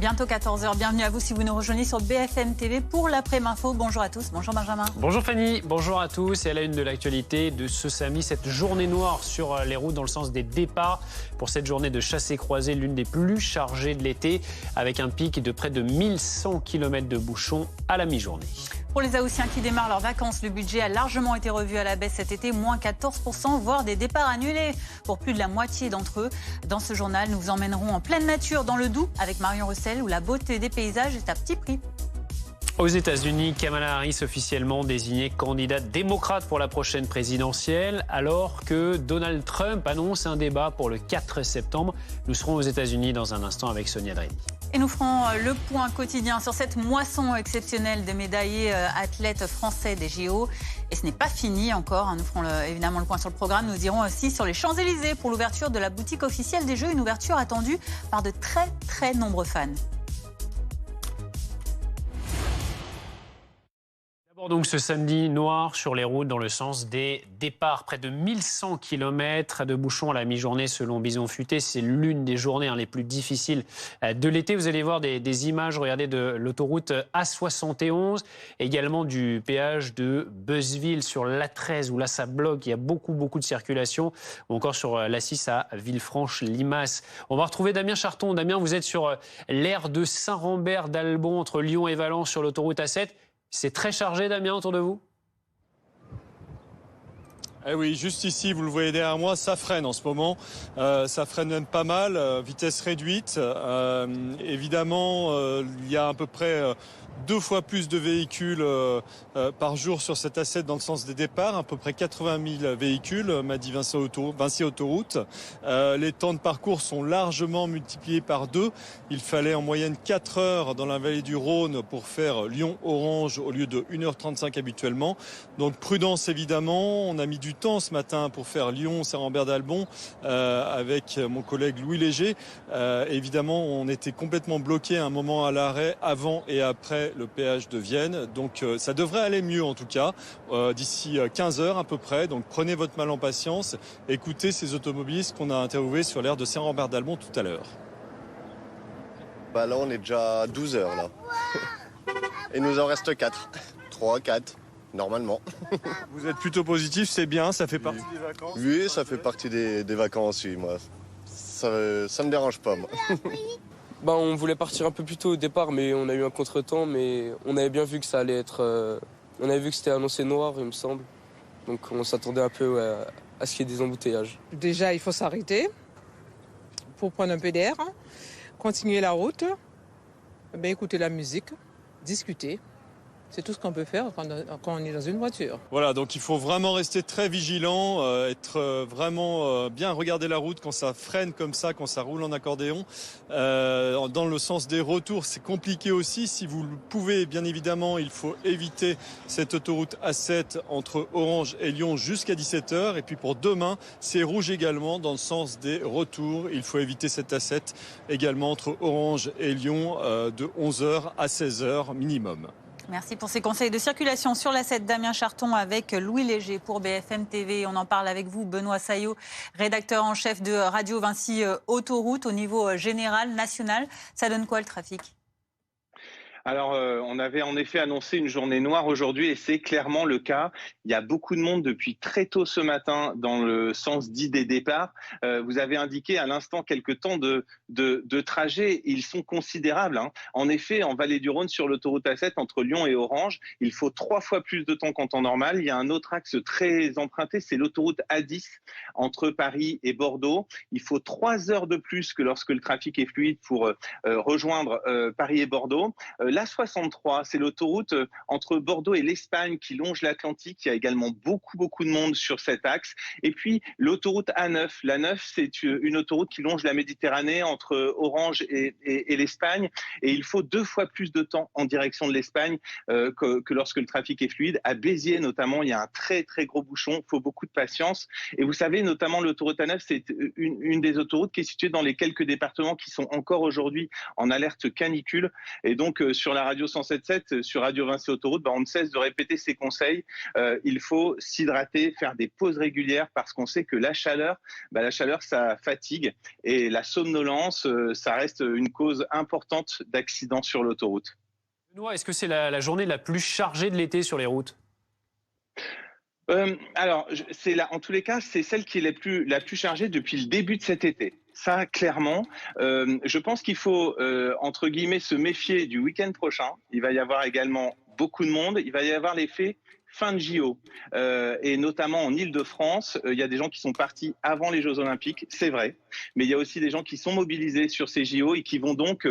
Bientôt 14h. Bienvenue à vous si vous nous rejoignez sur BFM TV pour l'après-info. Bonjour à tous. Bonjour Benjamin. Bonjour Fanny. Bonjour à tous. Et à la une de l'actualité de ce samedi, cette journée noire sur les routes dans le sens des départs. Pour cette journée de chassé-croisé, l'une des plus chargées de l'été, avec un pic de près de 1100 km de bouchons à la mi-journée. Pour les Haussiens qui démarrent leurs vacances, le budget a largement été revu à la baisse cet été, moins 14%, voire des départs annulés pour plus de la moitié d'entre eux. Dans ce journal, nous vous emmènerons en pleine nature dans le Doubs avec Marion Russell, où la beauté des paysages est à petit prix. Aux États-Unis, Kamala Harris officiellement désignée candidate démocrate pour la prochaine présidentielle, alors que Donald Trump annonce un débat pour le 4 septembre. Nous serons aux États-Unis dans un instant avec Sonia Drey. Et nous ferons le point quotidien sur cette moisson exceptionnelle de médaillés athlètes français des JO. Et ce n'est pas fini encore. Nous ferons évidemment le point sur le programme. Nous irons aussi sur les Champs-Élysées pour l'ouverture de la boutique officielle des Jeux. Une ouverture attendue par de très nombreux fans. Donc ce samedi noir sur les routes dans le sens des départs. Près de 1100 km de bouchons à la mi-journée selon Bison Futé. C'est l'une des journées les plus difficiles de l'été. Vous allez voir des images, regardez, de l'autoroute A71, également du péage de Beuzeville sur l'A13 où là ça bloque, il y a beaucoup de circulation, ou encore sur l'A6 à Villefranche-Limace. On va retrouver Damien Charton. Damien, vous êtes sur l'aire de Saint-Rambert d'Albon entre Lyon et Valence sur l'autoroute A7. C'est très chargé, Damien, autour de vous ? Eh oui, juste ici, vous le voyez derrière moi, ça freine en ce moment. Ça freine même pas mal, vitesse réduite. Évidemment, il y a à peu près 2 fois plus de véhicules par jour sur cette A7 dans le sens des départs, à peu près 80 000 véhicules, m'a dit Vinci Autoroute. Les temps de parcours sont largement multipliés par 2. Il fallait en moyenne 4 heures dans la vallée du Rhône pour faire Lyon-Orange au lieu de 1h35 habituellement. Donc prudence évidemment, on a mis du temps ce matin pour faire Lyon-Saint-Rambert d'Albon avec mon collègue Louis Léger. Évidemment, on était complètement bloqué à un moment à l'arrêt avant et après le péage de Vienne. Donc ça devrait aller mieux en tout cas d'ici 15 heures à peu près. Donc prenez votre mal en patience. Écoutez ces automobilistes qu'on a interviewés sur l'aire de Saint-Rambert d'Albon tout à l'heure. Bah là on est déjà à 12 heures là. Et il nous en reste 4. 3, 4. Normalement. Vous êtes plutôt positif, c'est bien, ça fait partie des vacances. Oui, ça fait partie des vacances, oui, moi. Ça me dérange pas, moi. On voulait partir un peu plus tôt au départ, mais on a eu un contretemps, mais on avait bien vu que ça allait être... on avait vu que c'était annoncé noir, il me semble. Donc on s'attendait un peu à ce qu'il y ait des embouteillages. Déjà, il faut s'arrêter pour prendre un peu d'air, continuer la route, écouter la musique, discuter. C'est tout ce qu'on peut faire quand on est dans une voiture. Voilà, donc il faut vraiment rester très vigilant, être vraiment bien regarder la route quand ça freine comme ça, quand ça roule en accordéon. Dans le sens des retours, c'est compliqué aussi. Si vous le pouvez, bien évidemment, il faut éviter cette autoroute A7 entre Orange et Lyon jusqu'à 17h. Et puis pour demain, c'est rouge également dans le sens des retours. Il faut éviter cette A7 également entre Orange et Lyon de 11h à 16h minimum. Merci pour ces conseils de circulation sur l'A7. Damien Charton avec Louis Léger pour BFM TV. On en parle avec vous, Benoît Saillot, rédacteur en chef de Radio Vinci Autoroute au niveau général, national. Ça donne quoi le trafic ? Alors, on avait en effet annoncé une journée noire aujourd'hui et c'est clairement le cas. Il y a beaucoup de monde depuis très tôt ce matin dans le sens dit des départs. Vous avez indiqué à l'instant quelques temps de trajet. Ils sont considérables. En effet, en Vallée du Rhône, sur l'autoroute A7 entre Lyon et Orange, il faut 3 fois plus de temps qu'en temps normal. Il y a un autre axe très emprunté, c'est l'autoroute A10 entre Paris et Bordeaux. Il faut 3 heures de plus que lorsque le trafic est fluide pour rejoindre Paris et Bordeaux. L'A63, c'est l'autoroute entre Bordeaux et l'Espagne qui longe l'Atlantique. Il y a également beaucoup de monde sur cet axe. Et puis l'autoroute A9. La9, c'est une autoroute qui longe la Méditerranée entre Orange et l'Espagne. Et il faut 2 fois plus de temps en direction de l'Espagne que lorsque le trafic est fluide. À Béziers notamment, il y a un très gros bouchon. Il faut beaucoup de patience. Et vous savez, notamment l'autoroute A9, c'est une des autoroutes qui est située dans les quelques départements qui sont encore aujourd'hui en alerte canicule. Et donc sur la radio 107.7, sur Radio Vinci Autoroute, on ne cesse de répéter ces conseils. Il faut s'hydrater, faire des pauses régulières parce qu'on sait que la chaleur, ça fatigue et la somnolence, ça reste une cause importante d'accidents sur l'autoroute. Benoît, est-ce que c'est la journée la plus chargée de l'été sur les routes ? Alors, en tous les cas, c'est celle qui est la plus chargée depuis le début de cet été. Ça, clairement. Je pense qu'il faut, entre guillemets, se méfier du week-end prochain. Il va y avoir également beaucoup de monde. Il va y avoir l'effet fin de JO. Et notamment en Ile-de-France, il y a des gens qui sont partis avant les Jeux Olympiques, c'est vrai. Mais il y a aussi des gens qui sont mobilisés sur ces JO et qui vont donc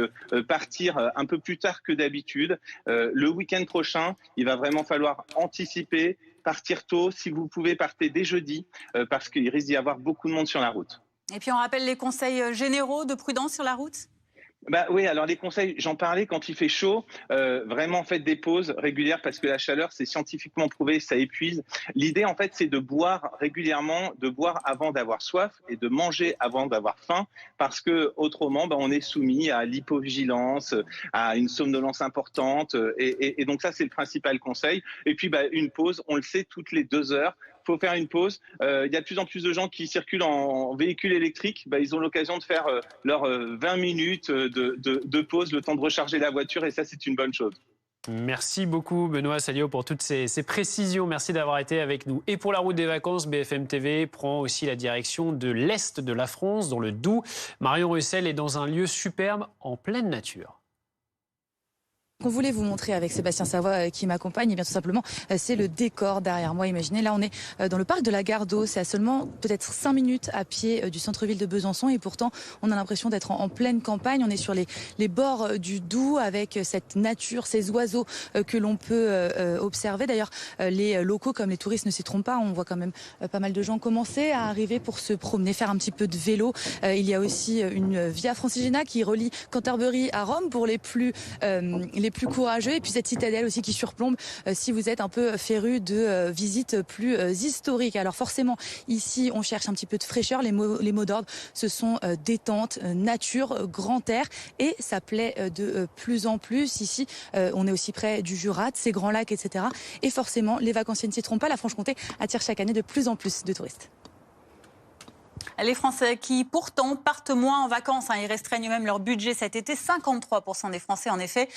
partir un peu plus tard que d'habitude. Le week-end prochain, il va vraiment falloir anticiper, partir tôt. Si vous pouvez, partez dès jeudi, parce qu'il risque d'y avoir beaucoup de monde sur la route. Et puis on rappelle les conseils généraux de prudence sur la route ? Oui, alors les conseils, j'en parlais, quand il fait chaud, vraiment faites des pauses régulières parce que la chaleur, c'est scientifiquement prouvé, ça épuise. L'idée, en fait, c'est de boire régulièrement, de boire avant d'avoir soif et de manger avant d'avoir faim parce que autrement, on est soumis à l'hypovigilance, à une somnolence importante et donc ça, c'est le principal conseil. Et puis, une pause, on le sait, toutes les 2 heures. Il faut faire une pause. Il y a de plus en plus de gens qui circulent en véhicule électrique. Ils ont l'occasion de faire leurs 20 minutes de pause, le temps de recharger la voiture, et ça, c'est une bonne chose. Merci beaucoup Benoît Salio pour toutes ces précisions. Merci d'avoir été avec nous. Et pour la route des vacances, BFM TV prend aussi la direction de l'Est de la France, dans le Doubs. Marion Russell est dans un lieu superbe en pleine nature. qu'on voulait vous montrer avec Sébastien Savoie qui m'accompagne, et bien tout simplement, c'est le décor derrière moi. Imaginez, là on est dans le parc de la Gare d'Eau, c'est à seulement peut-être 5 minutes à pied du centre-ville de Besançon, et pourtant on a l'impression d'être en pleine campagne. On est sur les bords du Doubs avec cette nature, ces oiseaux que l'on peut observer. D'ailleurs, les locaux comme les touristes ne s'y trompent pas, on voit quand même pas mal de gens commencer à arriver pour se promener, faire un petit peu de vélo. Il y a aussi une Via Francigena qui relie Canterbury à Rome pour les plus courageux, et puis cette citadelle aussi qui surplombe si vous êtes un peu féru de visites plus historiques. Alors forcément, ici, on cherche un petit peu de fraîcheur. Les mots d'ordre, ce sont détente, nature, grand air, et ça plaît de plus en plus. Ici, on est aussi près du Jura, de ces grands lacs, etc. Et forcément, les vacanciers ne s'y trompent pas. La Franche-Comté attire chaque année de plus en plus de touristes. Les Français qui, pourtant, partent moins en vacances. Ils restreignent même leur budget cet été. 53% des Français, en effet,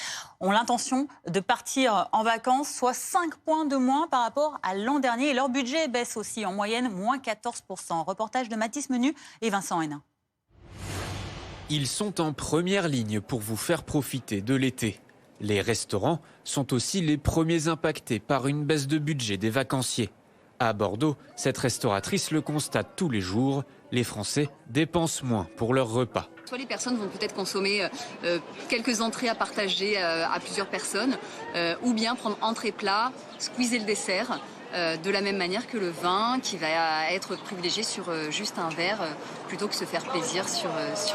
ont l'intention de partir en vacances, soit 5 points de moins par rapport à l'an dernier. Et leur budget baisse aussi, en moyenne, moins 14%. Reportage de Mathis Menu et Vincent Hénin. Ils sont en première ligne pour vous faire profiter de l'été. Les restaurants sont aussi les premiers impactés par une baisse de budget des vacanciers. À Bordeaux, cette restauratrice le constate tous les jours. Les Français dépensent moins pour leurs repas. Soit les personnes vont peut-être consommer quelques entrées à partager à plusieurs personnes, ou bien prendre entrée-plat, squeezer le dessert, de la même manière que le vin qui va être privilégié sur juste un verre, plutôt que se faire plaisir sur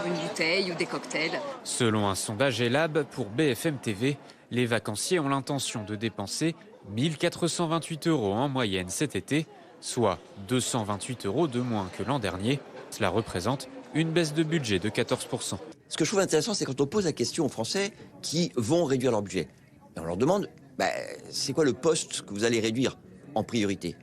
une bouteille ou des cocktails. Selon un sondage Elab pour BFM TV, les vacanciers ont l'intention de dépenser 1 428 € en moyenne cet été, soit 228 € de moins que l'an dernier. Cela représente une baisse de budget de 14%. Ce que je trouve intéressant, c'est quand on pose la question aux Français qui vont réduire leur budget. Et on leur demande, c'est quoi le poste que vous allez réduire en priorité?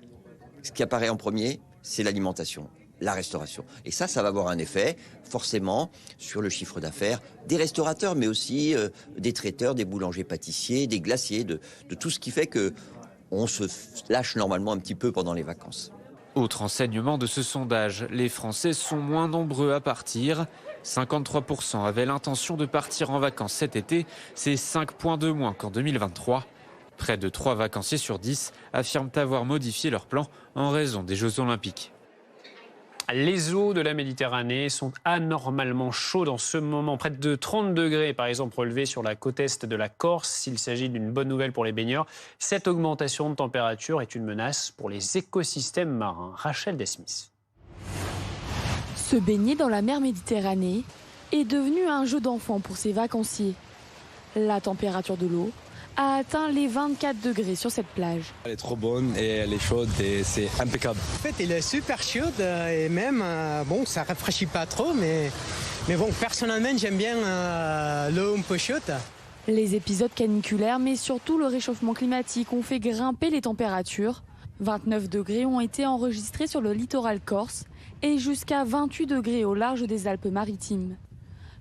Ce qui apparaît en premier, c'est l'alimentation, la restauration. Et ça va avoir un effet, forcément, sur le chiffre d'affaires des restaurateurs, mais aussi des traiteurs, des boulangers pâtissiers, des glaciers, de tout ce qui fait que on se lâche normalement un petit peu pendant les vacances. Autre enseignement de ce sondage, les Français sont moins nombreux à partir. 53% avaient l'intention de partir en vacances cet été, c'est 5 points de moins qu'en 2023. Près de 3 vacanciers sur 10 affirment avoir modifié leur plan en raison des Jeux Olympiques. Les eaux de la Méditerranée sont anormalement chaudes en ce moment. Près de 30 degrés, par exemple, relevés sur la côte est de la Corse. S'il s'agit d'une bonne nouvelle pour les baigneurs, cette augmentation de température est une menace pour les écosystèmes marins. Rachel Desmith. Se baigner dans la mer Méditerranée est devenu un jeu d'enfant pour ces vacanciers. La température de l'eau a atteint les 24 degrés sur cette plage. Elle est trop bonne et elle est chaude et c'est impeccable. En fait, elle est super chaude et même, ça rafraîchit pas trop, mais bon, personnellement, j'aime bien l'eau un peu chaude. Les épisodes caniculaires, mais surtout le réchauffement climatique, ont fait grimper les températures. 29 degrés ont été enregistrés sur le littoral corse et jusqu'à 28 degrés au large des Alpes-Maritimes,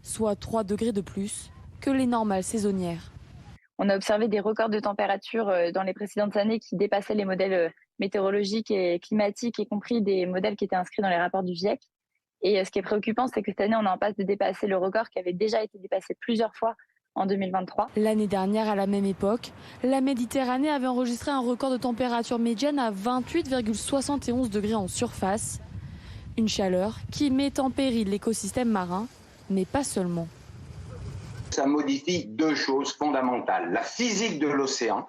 soit 3 degrés de plus que les normales saisonnières. On a observé des records de température dans les précédentes années qui dépassaient les modèles météorologiques et climatiques, y compris des modèles qui étaient inscrits dans les rapports du GIEC. Et ce qui est préoccupant, c'est que cette année, on est en passe de dépasser le record qui avait déjà été dépassé plusieurs fois en 2023. L'année dernière, à la même époque, la Méditerranée avait enregistré un record de température médiane à 28,71 degrés en surface. Une chaleur qui met en péril l'écosystème marin, mais pas seulement. Ça modifie deux choses fondamentales. La physique de l'océan,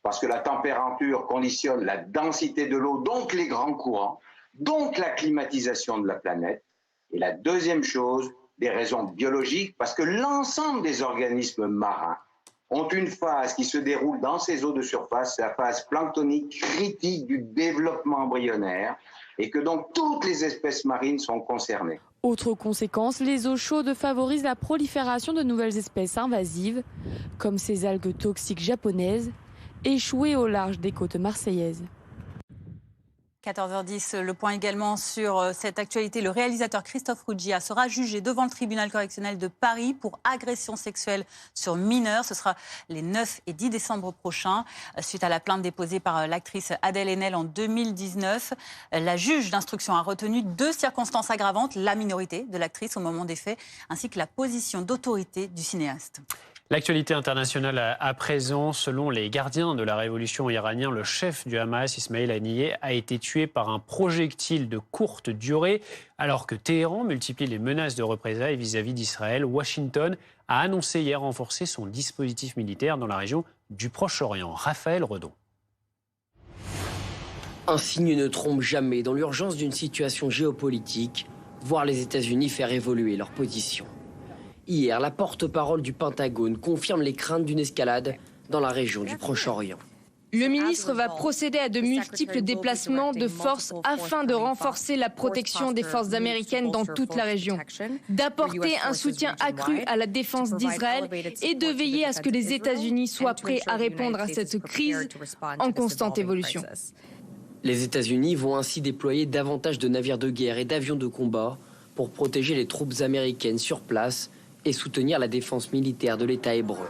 parce que la température conditionne la densité de l'eau, donc les grands courants, donc la climatisation de la planète. Et la deuxième chose, des raisons biologiques, parce que l'ensemble des organismes marins ont une phase qui se déroule dans ces eaux de surface, c'est la phase planctonique critique du développement embryonnaire, et que donc toutes les espèces marines sont concernées. Autre conséquence, les eaux chaudes favorisent la prolifération de nouvelles espèces invasives, comme ces algues toxiques japonaises, échouées au large des côtes marseillaises. 14h10, le point également sur cette actualité. Le réalisateur Christophe Ruggia sera jugé devant le tribunal correctionnel de Paris pour agression sexuelle sur mineurs. Ce sera les 9 et 10 décembre prochains, suite à la plainte déposée par l'actrice Adèle Haenel en 2019. La juge d'instruction a retenu 2 circonstances aggravantes, la minorité de l'actrice au moment des faits, ainsi que la position d'autorité du cinéaste. L'actualité internationale à présent, selon les gardiens de la révolution iranienne, le chef du Hamas, Ismail Haniyeh, a été tué par un projectile de courte durée. Alors que Téhéran multiplie les menaces de représailles vis-à-vis d'Israël, Washington a annoncé hier renforcer son dispositif militaire dans la région du Proche-Orient. Raphaël Redon. Un signe ne trompe jamais dans l'urgence d'une situation géopolitique, voir les États-Unis faire évoluer leur position. Hier, la porte-parole du Pentagone confirme les craintes d'une escalade dans la région du Proche-Orient. Le ministre va procéder à de multiples déplacements de forces afin de renforcer la protection des forces américaines dans toute la région, d'apporter un soutien accru à la défense d'Israël et de veiller à ce que les États-Unis soient prêts à répondre à cette crise en constante évolution. Les États-Unis vont ainsi déployer davantage de navires de guerre et d'avions de combat pour protéger les troupes américaines sur place et soutenir la défense militaire de l'État hébreu.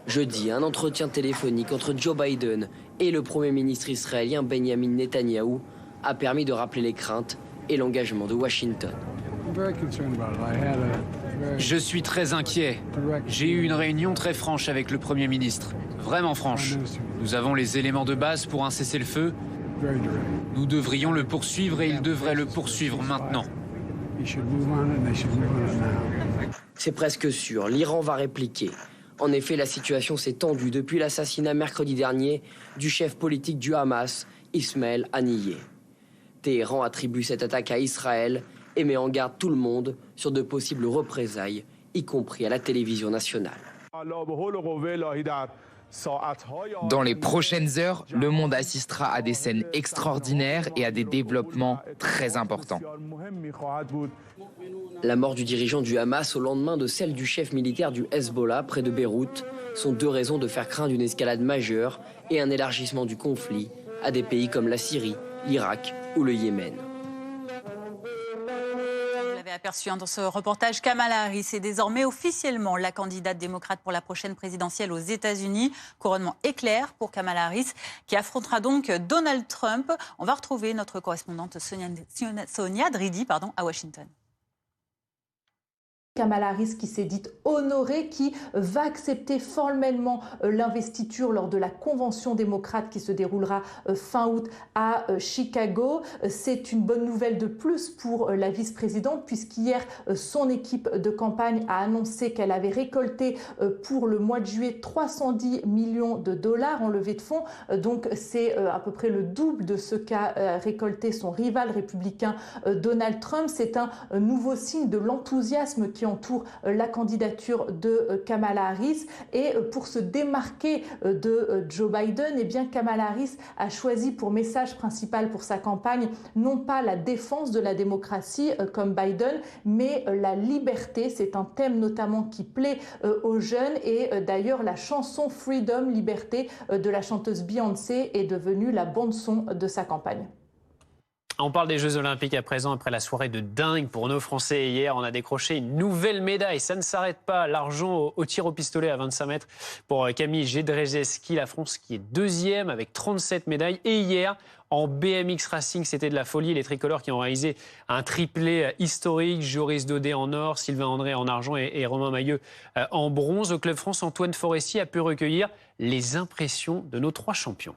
Jeudi, un entretien téléphonique entre Joe Biden et le Premier ministre israélien Benjamin Netanyahou a permis de rappeler les craintes et l'engagement de Washington. Je suis très inquiet. J'ai eu une réunion très franche avec le Premier ministre. Vraiment franche. Nous avons les éléments de base pour un cessez-le-feu. Nous devrions le poursuivre et il devrait le poursuivre maintenant. C'est presque sûr, l'Iran va répliquer. En effet, la situation s'est tendue depuis l'assassinat mercredi dernier du chef politique du Hamas, Ismail Haniyeh. Téhéran attribue cette attaque à Israël et met en garde tout le monde sur de possibles représailles, y compris à la télévision nationale. Dans les prochaines heures, le monde assistera à des scènes extraordinaires et à des développements très importants. La mort du dirigeant du Hamas au lendemain de celle du chef militaire du Hezbollah près de Beyrouth sont 2 raisons de faire craindre une escalade majeure et un élargissement du conflit à des pays comme la Syrie, l'Irak ou le Yémen. Aperçu dans ce reportage, Kamala Harris est désormais officiellement la candidate démocrate pour la prochaine présidentielle aux États-Unis. Couronnement éclair pour Kamala Harris qui affrontera donc Donald Trump. On va retrouver notre correspondante Sonia Dridi à Washington. Kamala Harris qui s'est dite honorée, qui va accepter formellement l'investiture lors de la convention démocrate qui se déroulera fin août à Chicago. C'est une bonne nouvelle de plus pour la vice-présidente puisqu'hier son équipe de campagne a annoncé qu'elle avait récolté pour le mois de juillet 310 millions de dollars en levée de fonds. Donc c'est à peu près le double de ce qu'a récolté son rival républicain Donald Trump. C'est un nouveau signe de l'enthousiasme qui qui entourent la candidature de Kamala Harris. Et pour se démarquer de Joe Biden, eh bien Kamala Harris a choisi pour message principal pour sa campagne non pas la défense de la démocratie comme Biden, mais la liberté. C'est un thème notamment qui plaît aux jeunes et d'ailleurs la chanson Freedom, Liberté de la chanteuse Beyoncé est devenue la bande-son de sa campagne. On parle des Jeux Olympiques à présent, après la soirée de dingue pour nos Français. Hier, on a décroché une nouvelle médaille. Ça ne s'arrête pas. L'argent au tir au pistolet à 25 mètres pour Camille Jedrzejewski, la France qui est deuxième avec 37 médailles. Et hier, en BMX Racing, c'était de la folie. Les tricolores qui ont réalisé un triplé historique. Joris Daudet en or, Sylvain André en argent et Romain Mailleux en bronze. Au Club France, Antoine Forestier a pu recueillir les impressions de nos 3 champions.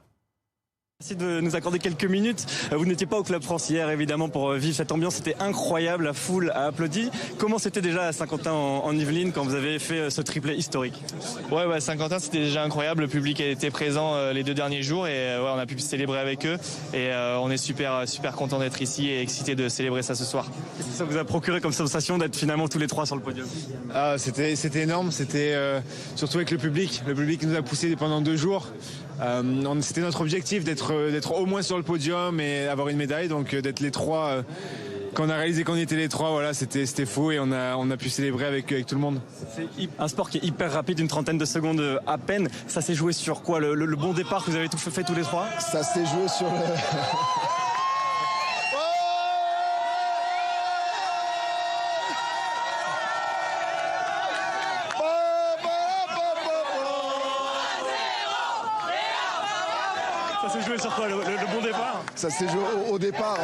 Merci de nous accorder quelques minutes. Vous n'étiez pas au Club France hier, évidemment, pour vivre cette ambiance. C'était incroyable, la foule a applaudi. Comment c'était déjà à Saint-Quentin en Yvelines quand vous avez fait ce triplé historique? Ouais, Saint-Quentin, c'était déjà incroyable. Le public a été présent les 2 derniers jours et on a pu célébrer avec eux. Et on est super content d'être ici et excité de célébrer ça ce soir. Qu'est-ce que ça vous a procuré comme sensation d'être finalement tous les 3 sur le podium? C'était énorme. C'était surtout avec le public. Le public nous a poussé pendant 2 jours. C'était notre objectif d'être au moins sur le podium et avoir une médaille, donc d'être les 3. Quand on a réalisé qu'on était les 3, voilà, c'était fou et on a pu célébrer avec tout le monde. C'est un sport qui est hyper rapide, une trentaine de secondes à peine. Ça s'est joué sur quoi, le bon départ que vous avez fait tous les 3? Ça s'est joué sur le... Sur quoi, le bon départ? Ça s'est joué au départ.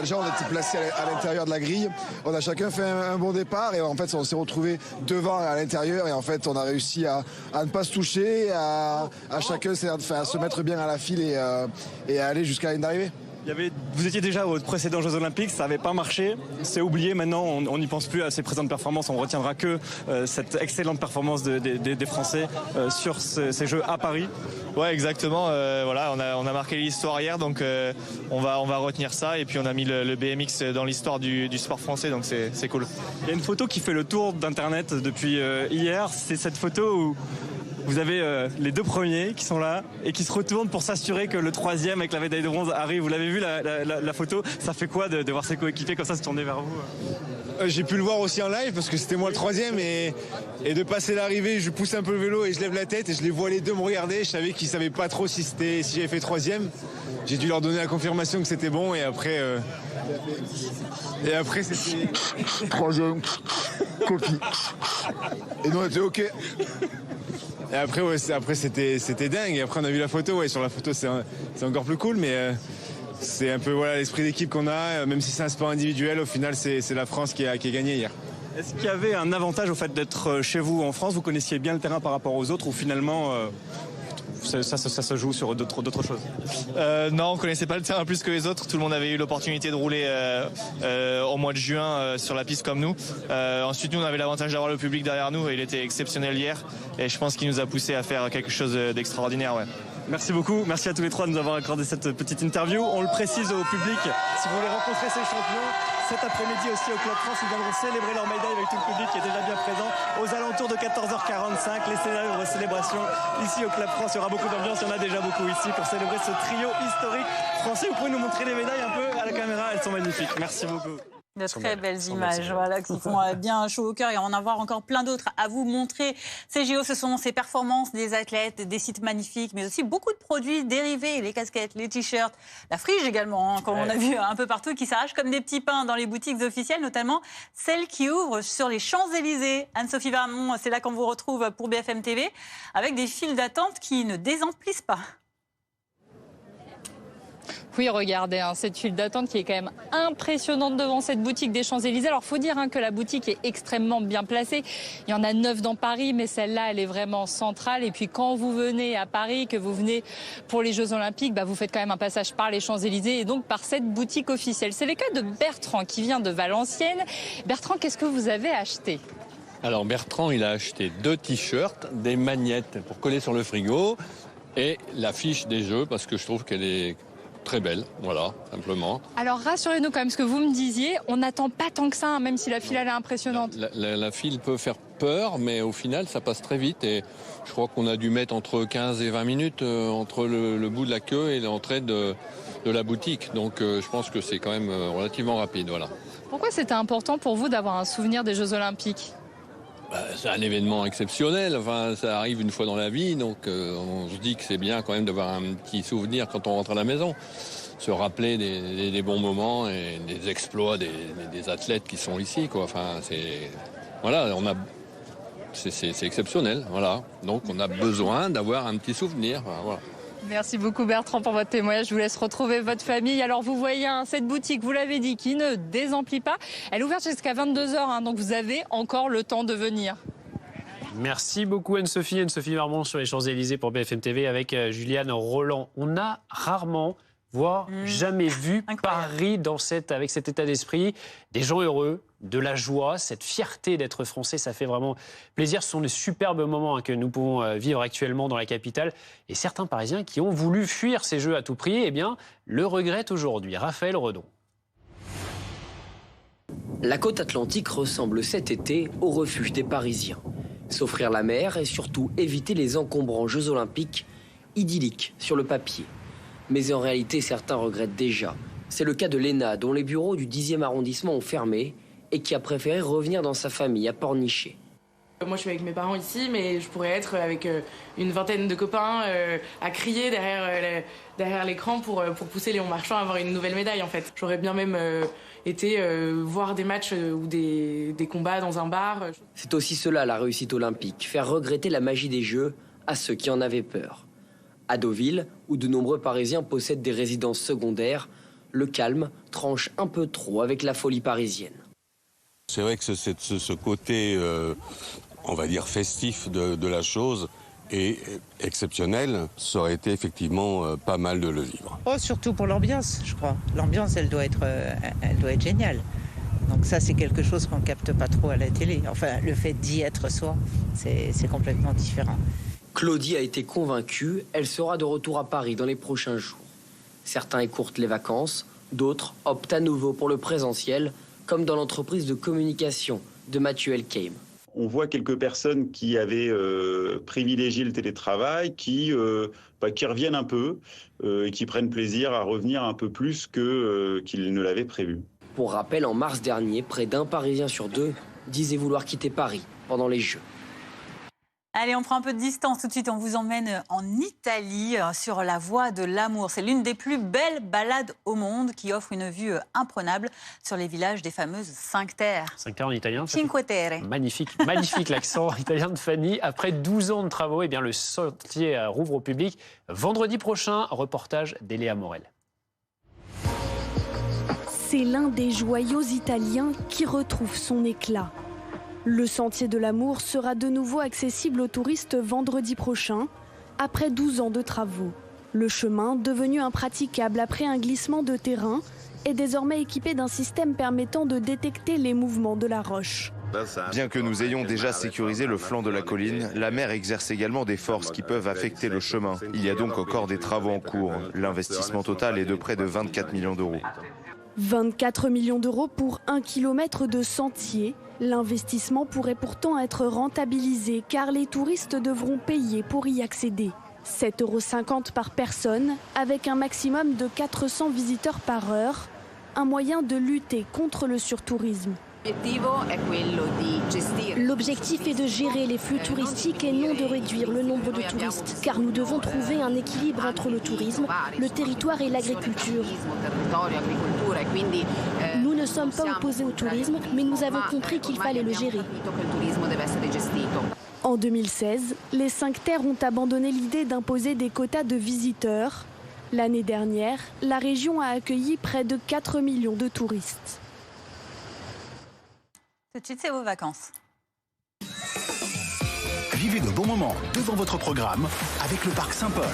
Déjà, on était placés à l'intérieur de la grille. On a chacun fait un bon départ et en fait, on s'est retrouvés devant à l'intérieur et en fait, on a réussi à ne pas se toucher, à chacun se mettre bien à la file et à aller jusqu'à la ligne d'arrivée. Vous étiez déjà aux précédents Jeux Olympiques, ça n'avait pas marché, c'est oublié maintenant, on n'y pense plus à ces présentes performances, on retiendra que cette excellente performance des Français sur ces Jeux à Paris. Ouais, exactement, voilà, on a marqué l'histoire hier, donc on va retenir ça et puis on a mis le BMX dans l'histoire du sport français, donc c'est cool. Il y a une photo qui fait le tour d'internet depuis hier, c'est cette photo où vous avez les 2 premiers qui sont là et qui se retournent pour s'assurer que le 3e avec la médaille de bronze arrive. Vous l'avez vu la photo? Ça fait quoi de voir ses coéquipiers comme ça se tourner vers vous? J'ai pu le voir aussi en live parce que c'était moi le 3e et de passer l'arrivée, je pousse un peu le vélo et je lève la tête et je les vois les 2 me regarder. Je savais qu'ils savaient pas trop si j'avais fait 3e. J'ai dû leur donner la confirmation que c'était bon et après c'était 3e copie. Et nous on était ok. Et après, c'était dingue. Et après, on a vu la photo. Ouais, sur la photo, c'est encore plus cool. Mais c'est un peu l'esprit d'équipe qu'on a. Même si c'est un sport individuel, au final, c'est la France qui a gagné hier. Est-ce qu'il y avait un avantage au fait d'être chez vous en France? Vous connaissiez bien le terrain par rapport aux autres ou finalement ça se joue sur d'autres choses? Non, on connaissait pas le terrain plus que les autres. Tout le monde avait eu l'opportunité de rouler au mois de juin sur la piste comme nous. Ensuite, nous, on avait l'avantage d'avoir le public derrière nous et il était exceptionnel hier. Et je pense qu'il nous a poussé à faire quelque chose d'extraordinaire. Ouais. Merci beaucoup. Merci à tous les 3 de nous avoir accordé cette petite interview. On le précise au public, si vous voulez rencontrer ces champions, cet après-midi aussi au Club France, ils viendront célébrer leur médaille avec tout le public qui est déjà bien présent aux alentours de 14h45. Les célébrations ici au Club France, il y aura beaucoup d'ambiance, il y en a déjà beaucoup ici pour célébrer ce trio historique français. Vous pouvez nous montrer les médailles un peu à la caméra, elles sont magnifiques. Merci beaucoup. De très belles images, voilà, qui font bien chaud au cœur. Et on en a encore plein d'autres à vous montrer. Ces JO, ce sont ces performances des athlètes, des sites magnifiques, mais aussi beaucoup de produits dérivés, les casquettes, les t-shirts, la frige également, comme on a vu un peu partout, qui s'arrachent comme des petits pains dans les boutiques officielles, notamment celles qui ouvrent sur les Champs-Élysées. Anne-Sophie Vermont, c'est là qu'on vous retrouve pour BFM TV, avec des files d'attente qui ne désemplissent pas. Oui, regardez, cette file d'attente qui est quand même impressionnante devant cette boutique des Champs-Élysées. Alors, il faut dire que la boutique est extrêmement bien placée. Il y en a 9 dans Paris, mais celle-là, elle est vraiment centrale. Et puis, quand vous venez à Paris, que vous venez pour les Jeux Olympiques, vous faites quand même un passage par les Champs-Élysées et donc par cette boutique officielle. C'est le cas de Bertrand, qui vient de Valenciennes. Bertrand, qu'est-ce que vous avez acheté ? Alors, Bertrand, il a acheté 2 t-shirts, des magnettes pour coller sur le frigo et l'affiche des Jeux, parce que je trouve qu'elle est très belle, voilà, simplement. Alors rassurez-nous quand même, ce que vous me disiez, on n'attend pas tant que ça, hein, même si la file elle est impressionnante. La file peut faire peur, mais au final, ça passe très vite. Et je crois qu'on a dû mettre entre 15 et 20 minutes entre le bout de la queue et l'entrée de la boutique. Donc je pense que c'est quand même relativement rapide, voilà. Pourquoi c'était important pour vous d'avoir un souvenir des Jeux Olympiques ? C'est un événement exceptionnel, enfin, ça arrive une fois dans la vie, donc on se dit que c'est bien quand même d'avoir un petit souvenir quand on rentre à la maison. Se rappeler des bons moments et des exploits des athlètes qui sont ici, quoi. Enfin, voilà, c'est exceptionnel, voilà. Donc on a besoin d'avoir un petit souvenir, voilà. Merci beaucoup Bertrand pour votre témoignage. Je vous laisse retrouver votre famille. Alors vous voyez cette boutique, vous l'avez dit, qui ne désemplit pas. Elle est ouverte jusqu'à 22h, donc vous avez encore le temps de venir. Merci beaucoup Anne-Sophie Marmont sur les Champs-Élysées pour BFM TV avec Juliane Roland. On a rarement, voire jamais vu Paris avec cet état d'esprit. Des gens heureux, de la joie, cette fierté d'être français, ça fait vraiment plaisir. Ce sont des superbes moments que nous pouvons vivre actuellement dans la capitale. Et certains Parisiens qui ont voulu fuir ces Jeux à tout prix, eh bien, le regrettent aujourd'hui. Raphaël Redon. La côte atlantique ressemble cet été au refuge des Parisiens. S'offrir la mer et surtout éviter les encombrants Jeux Olympiques, idylliques sur le papier. Mais en réalité, certains regrettent déjà. C'est le cas de Léna, dont les bureaux du 10e arrondissement ont fermé et qui a préféré revenir dans sa famille à Pornichet. Moi, je suis avec mes parents ici, mais je pourrais être avec une vingtaine de copains à crier derrière l'écran pour pousser Léon Marchand à avoir une nouvelle médaille, en fait. J'aurais bien même été voir des matchs ou des combats dans un bar. C'est aussi cela, la réussite olympique, faire regretter la magie des Jeux à ceux qui en avaient peur. À Deauville, où de nombreux Parisiens possèdent des résidences secondaires, le calme tranche un peu trop avec la folie parisienne. C'est vrai que ce côté, on va dire, festif de la chose est exceptionnel. Ça aurait été effectivement pas mal de le vivre. Oh, surtout pour l'ambiance, je crois. L'ambiance, elle doit être géniale. Donc ça, c'est quelque chose qu'on capte pas trop à la télé. Enfin, le fait d'y être soi, c'est complètement différent. Claudie a été convaincue, elle sera de retour à Paris dans les prochains jours. Certains écourtent les vacances, d'autres optent à nouveau pour le présentiel, comme dans l'entreprise de communication de Mathieu Elkeim. On voit quelques personnes qui avaient privilégié le télétravail, qui reviennent un peu et qui prennent plaisir à revenir un peu plus qu'ils ne l'avaient prévu. Pour rappel, en mars dernier, près d'un Parisien sur deux disait vouloir quitter Paris pendant les Jeux. Allez, on prend un peu de distance tout de suite. On vous emmène en Italie sur la voie de l'amour. C'est l'une des plus belles balades au monde qui offre une vue imprenable sur les villages des fameuses 5 terres. 5 terres en italien. Cinque terre. Magnifique l'accent italien de Fanny. Après 12 ans de travaux, eh bien, le sentier rouvre au public vendredi prochain. Reportage d'Eléa Morel. C'est l'un des joyaux italiens qui retrouve son éclat. Le sentier de l'amour sera de nouveau accessible aux touristes vendredi prochain, après 12 ans de travaux. Le chemin, devenu impraticable après un glissement de terrain, est désormais équipé d'un système permettant de détecter les mouvements de la roche. Bien que nous ayons déjà sécurisé le flanc de la colline, la mer exerce également des forces qui peuvent affecter le chemin. Il y a donc encore des travaux en cours. L'investissement total est de près de 24 millions d'euros. 24 millions d'euros pour 1 kilomètre de sentier. L'investissement pourrait pourtant être rentabilisé car les touristes devront payer pour y accéder. 7,50 € par personne, avec un maximum de 400 visiteurs par heure, un moyen de lutter contre le surtourisme. L'objectif est de gérer les flux touristiques et non de réduire le nombre de touristes, car nous devons trouver un équilibre entre le tourisme, le territoire et l'agriculture. Nous ne sommes pas opposés au tourisme, mais nous avons compris qu'il fallait le gérer. En 2016, les 5 terres ont abandonné l'idée d'imposer des quotas de visiteurs. L'année dernière, la région a accueilli près de 4 millions de touristes. Tout de suite, c'est vos vacances. Vivez de bons moments devant votre programme avec le Parc Saint-Paul,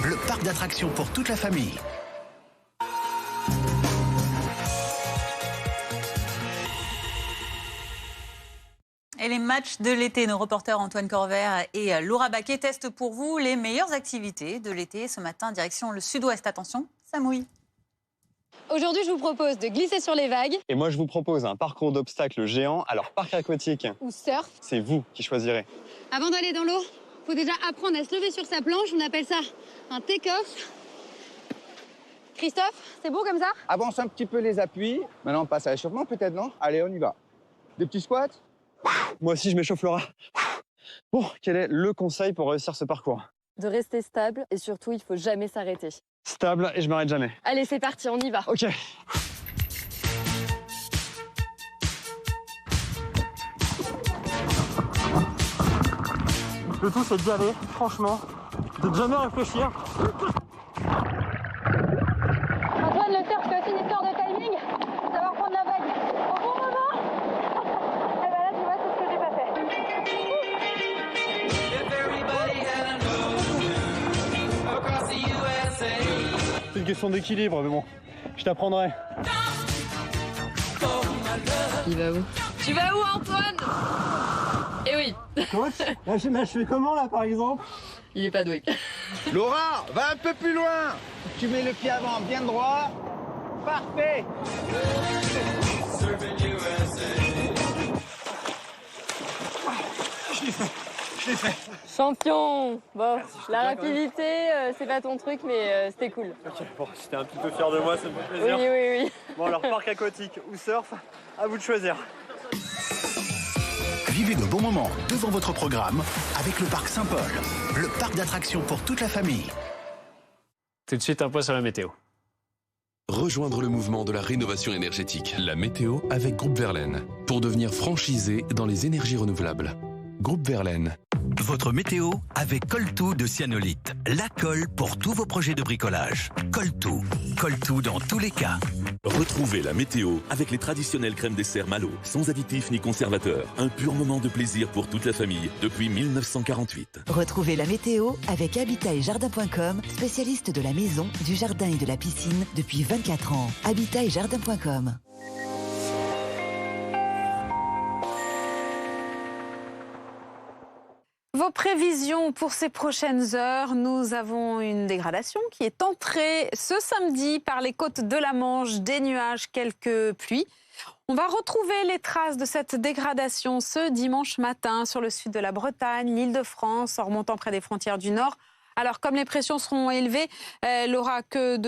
le parc d'attractions pour toute la famille. Et les matchs de l'été, nos reporters Antoine Corvert et Laura Baquet testent pour vous les meilleures activités de l'été. Ce matin, direction le sud-ouest. Attention, ça mouille. Aujourd'hui, je vous propose de glisser sur les vagues. Et moi, je vous propose un parcours d'obstacles géant. Alors, parc aquatique ou surf. C'est vous qui choisirez. Avant d'aller dans l'eau, faut déjà apprendre à se lever sur sa planche. On appelle ça un take-off. Christophe, c'est bon comme ça? Avance un petit peu les appuis. Maintenant, on passe à l'échauffement peut-être, non? Allez, on y va. Des petits squats? Moi aussi, je m'échauffe, Laura. Bon, quel est le conseil pour réussir ce parcours? De rester stable et surtout, il faut jamais s'arrêter. Stable et je m'arrête jamais. Allez, c'est parti, on y va. Ok. Le tout, c'est d'y aller, franchement, de jamais réfléchir. Antoine, le surf, c'est aussi une histoire de timing. Savoir prendre la vague au bon moment. Et ben là, tu vois, c'est ce que j'ai pas fait. C'est une question d'équilibre, mais bon, je t'apprendrai. Il va où? Tu vas où, Antoine? Eh oui. Coach, là, je fais comment, là, par exemple? Il est pas doué. Laura, va un peu plus loin. Tu mets le pied avant, bien droit. Parfait. Je l'ai fait. Je l'ai fait. Champion. Bon, la rapidité, c'est pas ton truc, mais c'était cool. Ok, bon, si t'es un petit peu fier de moi, ça me fait plaisir. Oui, oui, oui. Bon, alors, parc aquatique ou surf, à vous de choisir. Vivez de bons moments devant votre programme avec le parc Saint-Paul, le parc d'attractions pour toute la famille. Tout de suite, un point sur la météo. Rejoindre le mouvement de la rénovation énergétique. La météo avec Groupe Verlaine. Pour devenir franchisé dans les énergies renouvelables. Groupe Verlaine. Votre météo avec Coltou de Cyanolite. La colle pour tous vos projets de bricolage. Coltou. Coltou dans tous les cas. Retrouvez la météo avec les traditionnelles crèmes dessert Malo, sans additifs ni conservateurs. Un pur moment de plaisir pour toute la famille depuis 1948. Retrouvez la météo avec Habitat et Jardin.com, spécialiste de la maison, du jardin et de la piscine depuis 24 ans. Habitat et Jardin.com. Vos prévisions pour ces prochaines heures, nous avons une dégradation qui est entrée ce samedi par les côtes de la Manche, des nuages, quelques pluies. On va retrouver les traces de cette dégradation ce dimanche matin sur le sud de la Bretagne, l'Île-de-France, en remontant près des frontières du Nord. Alors, comme les pressions seront élevées, elle n'aura que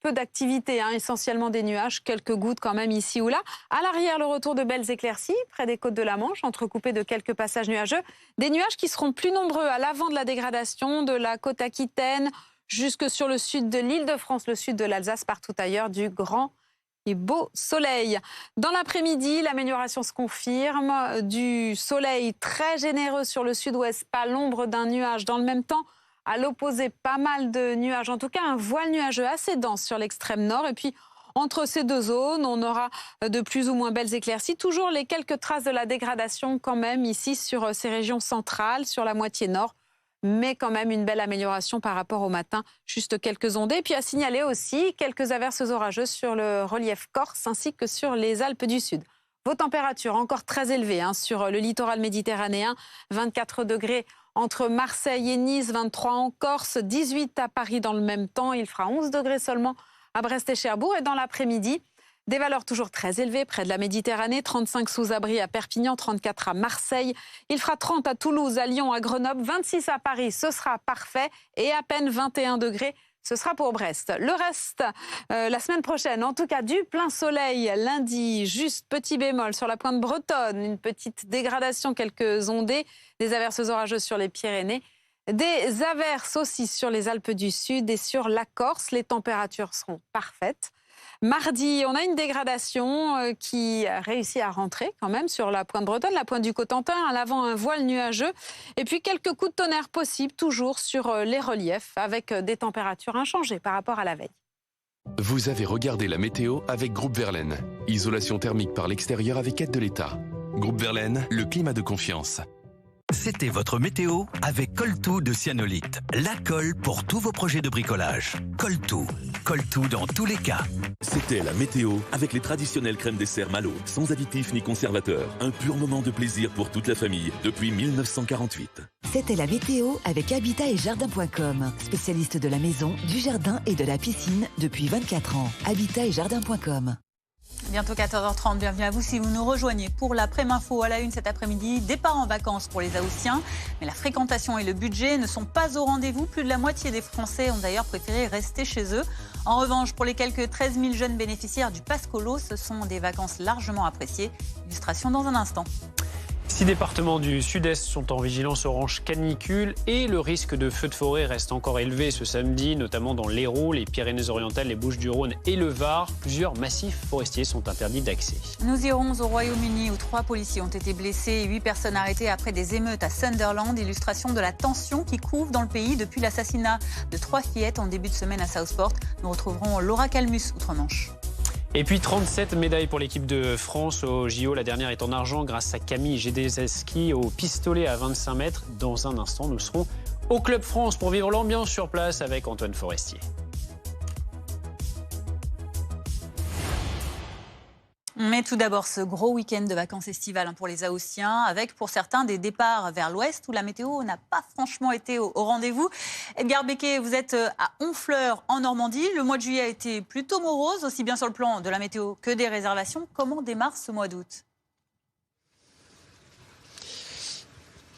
peu d'activité, essentiellement des nuages, quelques gouttes quand même ici ou là. À l'arrière, le retour de belles éclaircies près des côtes de la Manche, entrecoupées de quelques passages nuageux. Des nuages qui seront plus nombreux à l'avant de la dégradation, de la côte aquitaine, jusque sur le sud de l'Île-de-France, le sud de l'Alsace, partout ailleurs, du grand et beau soleil. Dans l'après-midi, l'amélioration se confirme. Du soleil très généreux sur le sud-ouest, pas l'ombre d'un nuage. Dans le même temps, à l'opposé, pas mal de nuages, en tout cas un voile nuageux assez dense sur l'extrême nord. Et puis, entre ces deux zones, on aura de plus ou moins belles éclaircies. Toujours les quelques traces de la dégradation quand même ici sur ces régions centrales, sur la moitié nord. Mais quand même une belle amélioration par rapport au matin. Juste quelques ondées. Et puis à signaler aussi quelques averses orageuses sur le relief corse ainsi que sur les Alpes du Sud. Vos températures encore très élevées sur le littoral méditerranéen. 24 degrés entre Marseille et Nice, 23 en Corse, 18 à Paris dans le même temps. Il fera 11 degrés seulement à Brest et Cherbourg. Et dans l'après-midi, des valeurs toujours très élevées près de la Méditerranée. 35 sous abri à Perpignan, 34 à Marseille. Il fera 30 à Toulouse, à Lyon, à Grenoble, 26 à Paris. Ce sera parfait. Et à peine 21 degrés. Ce sera pour Brest. Le reste, la semaine prochaine, en tout cas du plein soleil. Lundi, juste petit bémol sur la pointe bretonne. Une petite dégradation, quelques ondées. Des averses orageuses sur les Pyrénées. Des averses aussi sur les Alpes du Sud et sur la Corse. Les températures seront parfaites. Mardi, on a une dégradation qui réussit à rentrer quand même sur la pointe bretonne, la pointe du Cotentin, à l'avant un voile nuageux. Et puis quelques coups de tonnerre possibles, toujours sur les reliefs, avec des températures inchangées par rapport à la veille. Vous avez regardé la météo avec Groupe Verlaine. Isolation thermique par l'extérieur avec aide de l'État. Groupe Verlaine, le climat de confiance. C'était votre météo avec Coltou de Cyanolite. La colle pour tous vos projets de bricolage. Coltou. Coltou dans tous les cas. C'était la météo avec les traditionnelles crèmes dessert Malo, sans additifs ni conservateurs. Un pur moment de plaisir pour toute la famille depuis 1948. C'était la météo avec Habitat et Jardin.com, spécialiste de la maison, du jardin et de la piscine depuis 24 ans. Habitat et Jardin.com. Bientôt 14h30, bienvenue à vous si vous nous rejoignez pour la Préminfo à la une cet après-midi. Départ en vacances pour les Haussiens, mais la fréquentation et le budget ne sont pas au rendez-vous. Plus de la moitié des Français ont d'ailleurs préféré rester chez eux. En revanche, pour les quelques 13 000 jeunes bénéficiaires du Pass Colo, ce sont des vacances largement appréciées. Illustration dans un instant. 6 départements du sud-est sont en vigilance orange canicule et le risque de feux de forêt reste encore élevé ce samedi, notamment dans l'Hérault, les Pyrénées-Orientales, les Bouches-du-Rhône et le Var. Plusieurs massifs forestiers sont interdits d'accès. Nous irons au Royaume-Uni où 3 policiers ont été blessés et 8 personnes arrêtées après des émeutes à Sunderland. Illustration de la tension qui couve dans le pays depuis l'assassinat de 3 fillettes en début de semaine à Southport. Nous retrouverons Laura Calmus, outre-Manche. Et puis 37 médailles pour l'équipe de France au JO. La dernière est en argent grâce à Camille Gédézeski au pistolet à 25 mètres. Dans un instant, nous serons au Club France pour vivre l'ambiance sur place avec Antoine Forestier. Mais tout d'abord, ce gros week-end de vacances estivales pour les Haussiens, avec pour certains des départs vers l'ouest où la météo n'a pas franchement été au rendez-vous. Edgar Becquet, vous êtes à Honfleur en Normandie. Le mois de juillet a été plutôt morose, aussi bien sur le plan de la météo que des réservations. Comment démarre ce mois d'août ?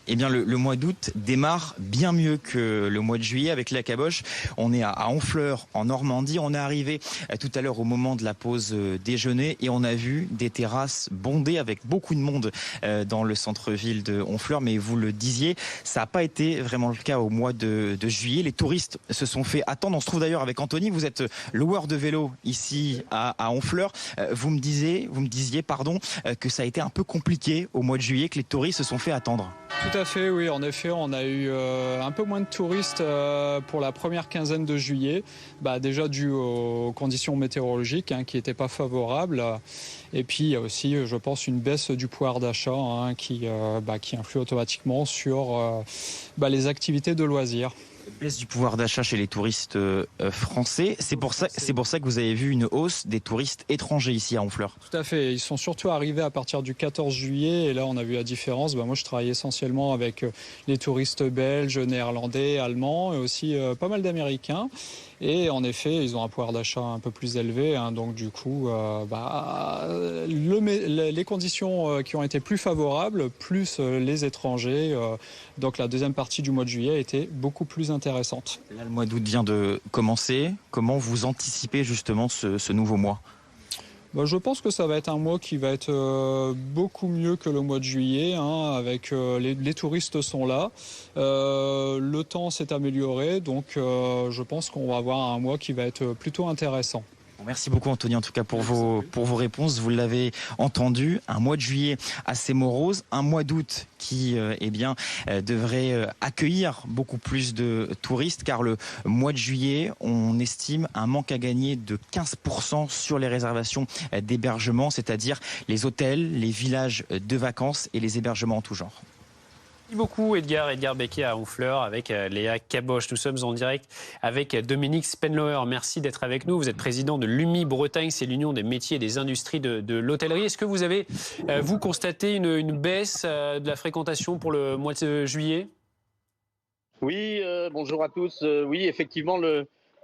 Eh bien, le mois d'août démarre bien mieux que le mois de juillet avec la caboche. On est à Honfleur, en Normandie. On est arrivé tout à l'heure au moment de la pause déjeuner et on a vu des terrasses bondées avec beaucoup de monde dans le centre-ville de Honfleur. Mais vous le disiez, ça n'a pas été vraiment le cas au mois de juillet. Les touristes se sont fait attendre. On se trouve d'ailleurs avec Anthony. Vous êtes loueur de vélo ici à Honfleur. Vous me disiez, que ça a été un peu compliqué au mois de juillet, que les touristes se sont fait attendre. Tout à fait, oui. En effet, on a eu un peu moins de touristes pour la première quinzaine de juillet. Déjà dû aux conditions météorologiques qui n'étaient pas favorables. Et puis, il y a aussi, je pense, une baisse du pouvoir d'achat qui influe automatiquement sur les activités de loisirs. Baisse du pouvoir d'achat chez les touristes français. C'est pour ça que vous avez vu une hausse des touristes étrangers ici à Honfleur. Tout à fait. Ils sont surtout arrivés à partir du 14 juillet. Et là, on a vu la différence. Moi, je travaille essentiellement avec les touristes belges, néerlandais, allemands et aussi pas mal d'Américains. Et en effet, ils ont un pouvoir d'achat un peu plus élevé. Donc du coup, les conditions qui ont été plus favorables, plus les étrangers. Donc la deuxième partie du mois de juillet a été beaucoup plus intéressante. Là, le mois d'août vient de commencer. Comment vous anticipez justement ce nouveau mois ? Je pense que ça va être un mois qui va être beaucoup mieux que le mois de juillet, avec les touristes sont là. Le temps s'est amélioré, donc je pense qu'on va avoir un mois qui va être plutôt intéressant. Merci beaucoup Anthony en tout cas pour vos réponses. Vous l'avez entendu, un mois de juillet assez morose, un mois d'août qui devrait accueillir beaucoup plus de touristes car le mois de juillet, on estime un manque à gagner de 15% sur les réservations d'hébergement, c'est-à-dire les hôtels, les villages de vacances et les hébergements en tout genre. Merci beaucoup Edgar Becquet à Honfleur avec Léa Caboche. Nous sommes en direct avec Dominique Spenloer. Merci d'être avec nous. Vous êtes président de l'UMI Bretagne, c'est l'Union des métiers et des industries de l'hôtellerie. Est-ce que vous avez, vous, constaté une baisse de la fréquentation pour le mois de juillet ? Oui, bonjour à tous. Oui, effectivement,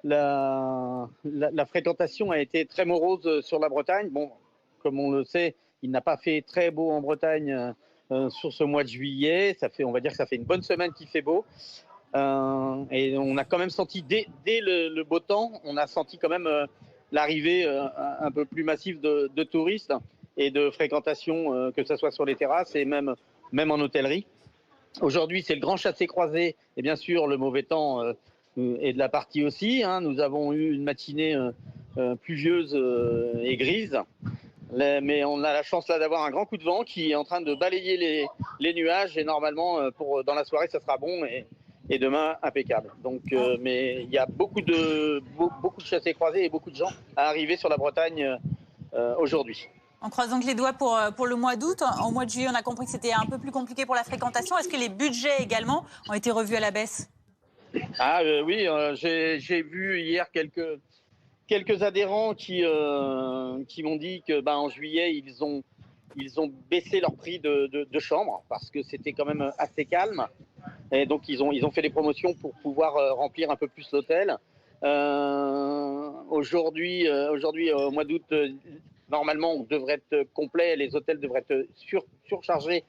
la fréquentation a été très morose sur la Bretagne. Bon, comme on le sait, il n'a pas fait très beau en Bretagne sur ce mois de juillet. On va dire que ça fait une bonne semaine qu'il fait beau. Et on a quand même senti, dès le beau temps, on a senti quand même l'arrivée un peu plus massive de touristes et de fréquentation, que ce soit sur les terrasses et même en hôtellerie. Aujourd'hui, c'est le grand chassé-croisé et bien sûr le mauvais temps est de la partie aussi. Nous avons eu une matinée pluvieuse et grise. Mais on a la chance là d'avoir un grand coup de vent qui est en train de balayer les nuages et normalement dans la soirée ça sera bon et demain impeccable. Donc, mais il y a beaucoup de chassés croisés et beaucoup de gens à arriver sur la Bretagne aujourd'hui. On croise donc les doigts pour le mois d'août. En mois de juillet, on a compris que c'était un peu plus compliqué pour la fréquentation. Est-ce que les budgets également ont été revus à la baisse ? Oui, j'ai vu hier quelques adhérents qui m'ont dit que en juillet ils ont baissé leur prix de chambre parce que c'était quand même assez calme Et donc ils ont fait des promotions pour pouvoir remplir un peu plus l'hôtel. Aujourd'hui, au mois d'août, normalement, on devrait être complet. Les hôtels devraient être surchargés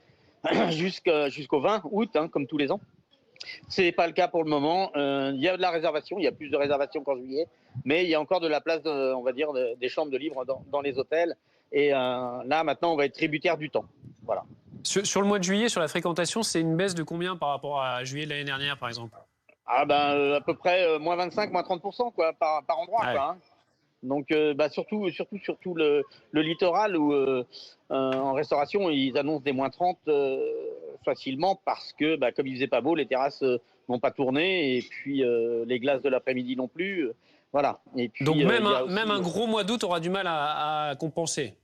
jusqu'au 20 août, comme tous les ans. C'est pas le cas pour le moment. Il y a de la réservation, il y a plus de réservations qu'en juillet, mais il y a encore de la place, on va dire, des chambres de libre dans les hôtels. Et là, maintenant, on va être tributaire du temps. Voilà. Sur le mois de juillet, sur la fréquentation, c'est une baisse de combien par rapport à juillet de l'année dernière, par exemple? Ah à peu près moins 25, moins 30% quoi, par endroit. Ouais. Quoi, hein. Donc surtout le littoral où en restauration, ils annoncent des moins 30 facilement parce que comme il faisait pas beau, les terrasses n'ont pas tourné et puis les glaces de l'après-midi non plus. Voilà. Et puis, donc même un gros mois d'août aura du mal à compenser.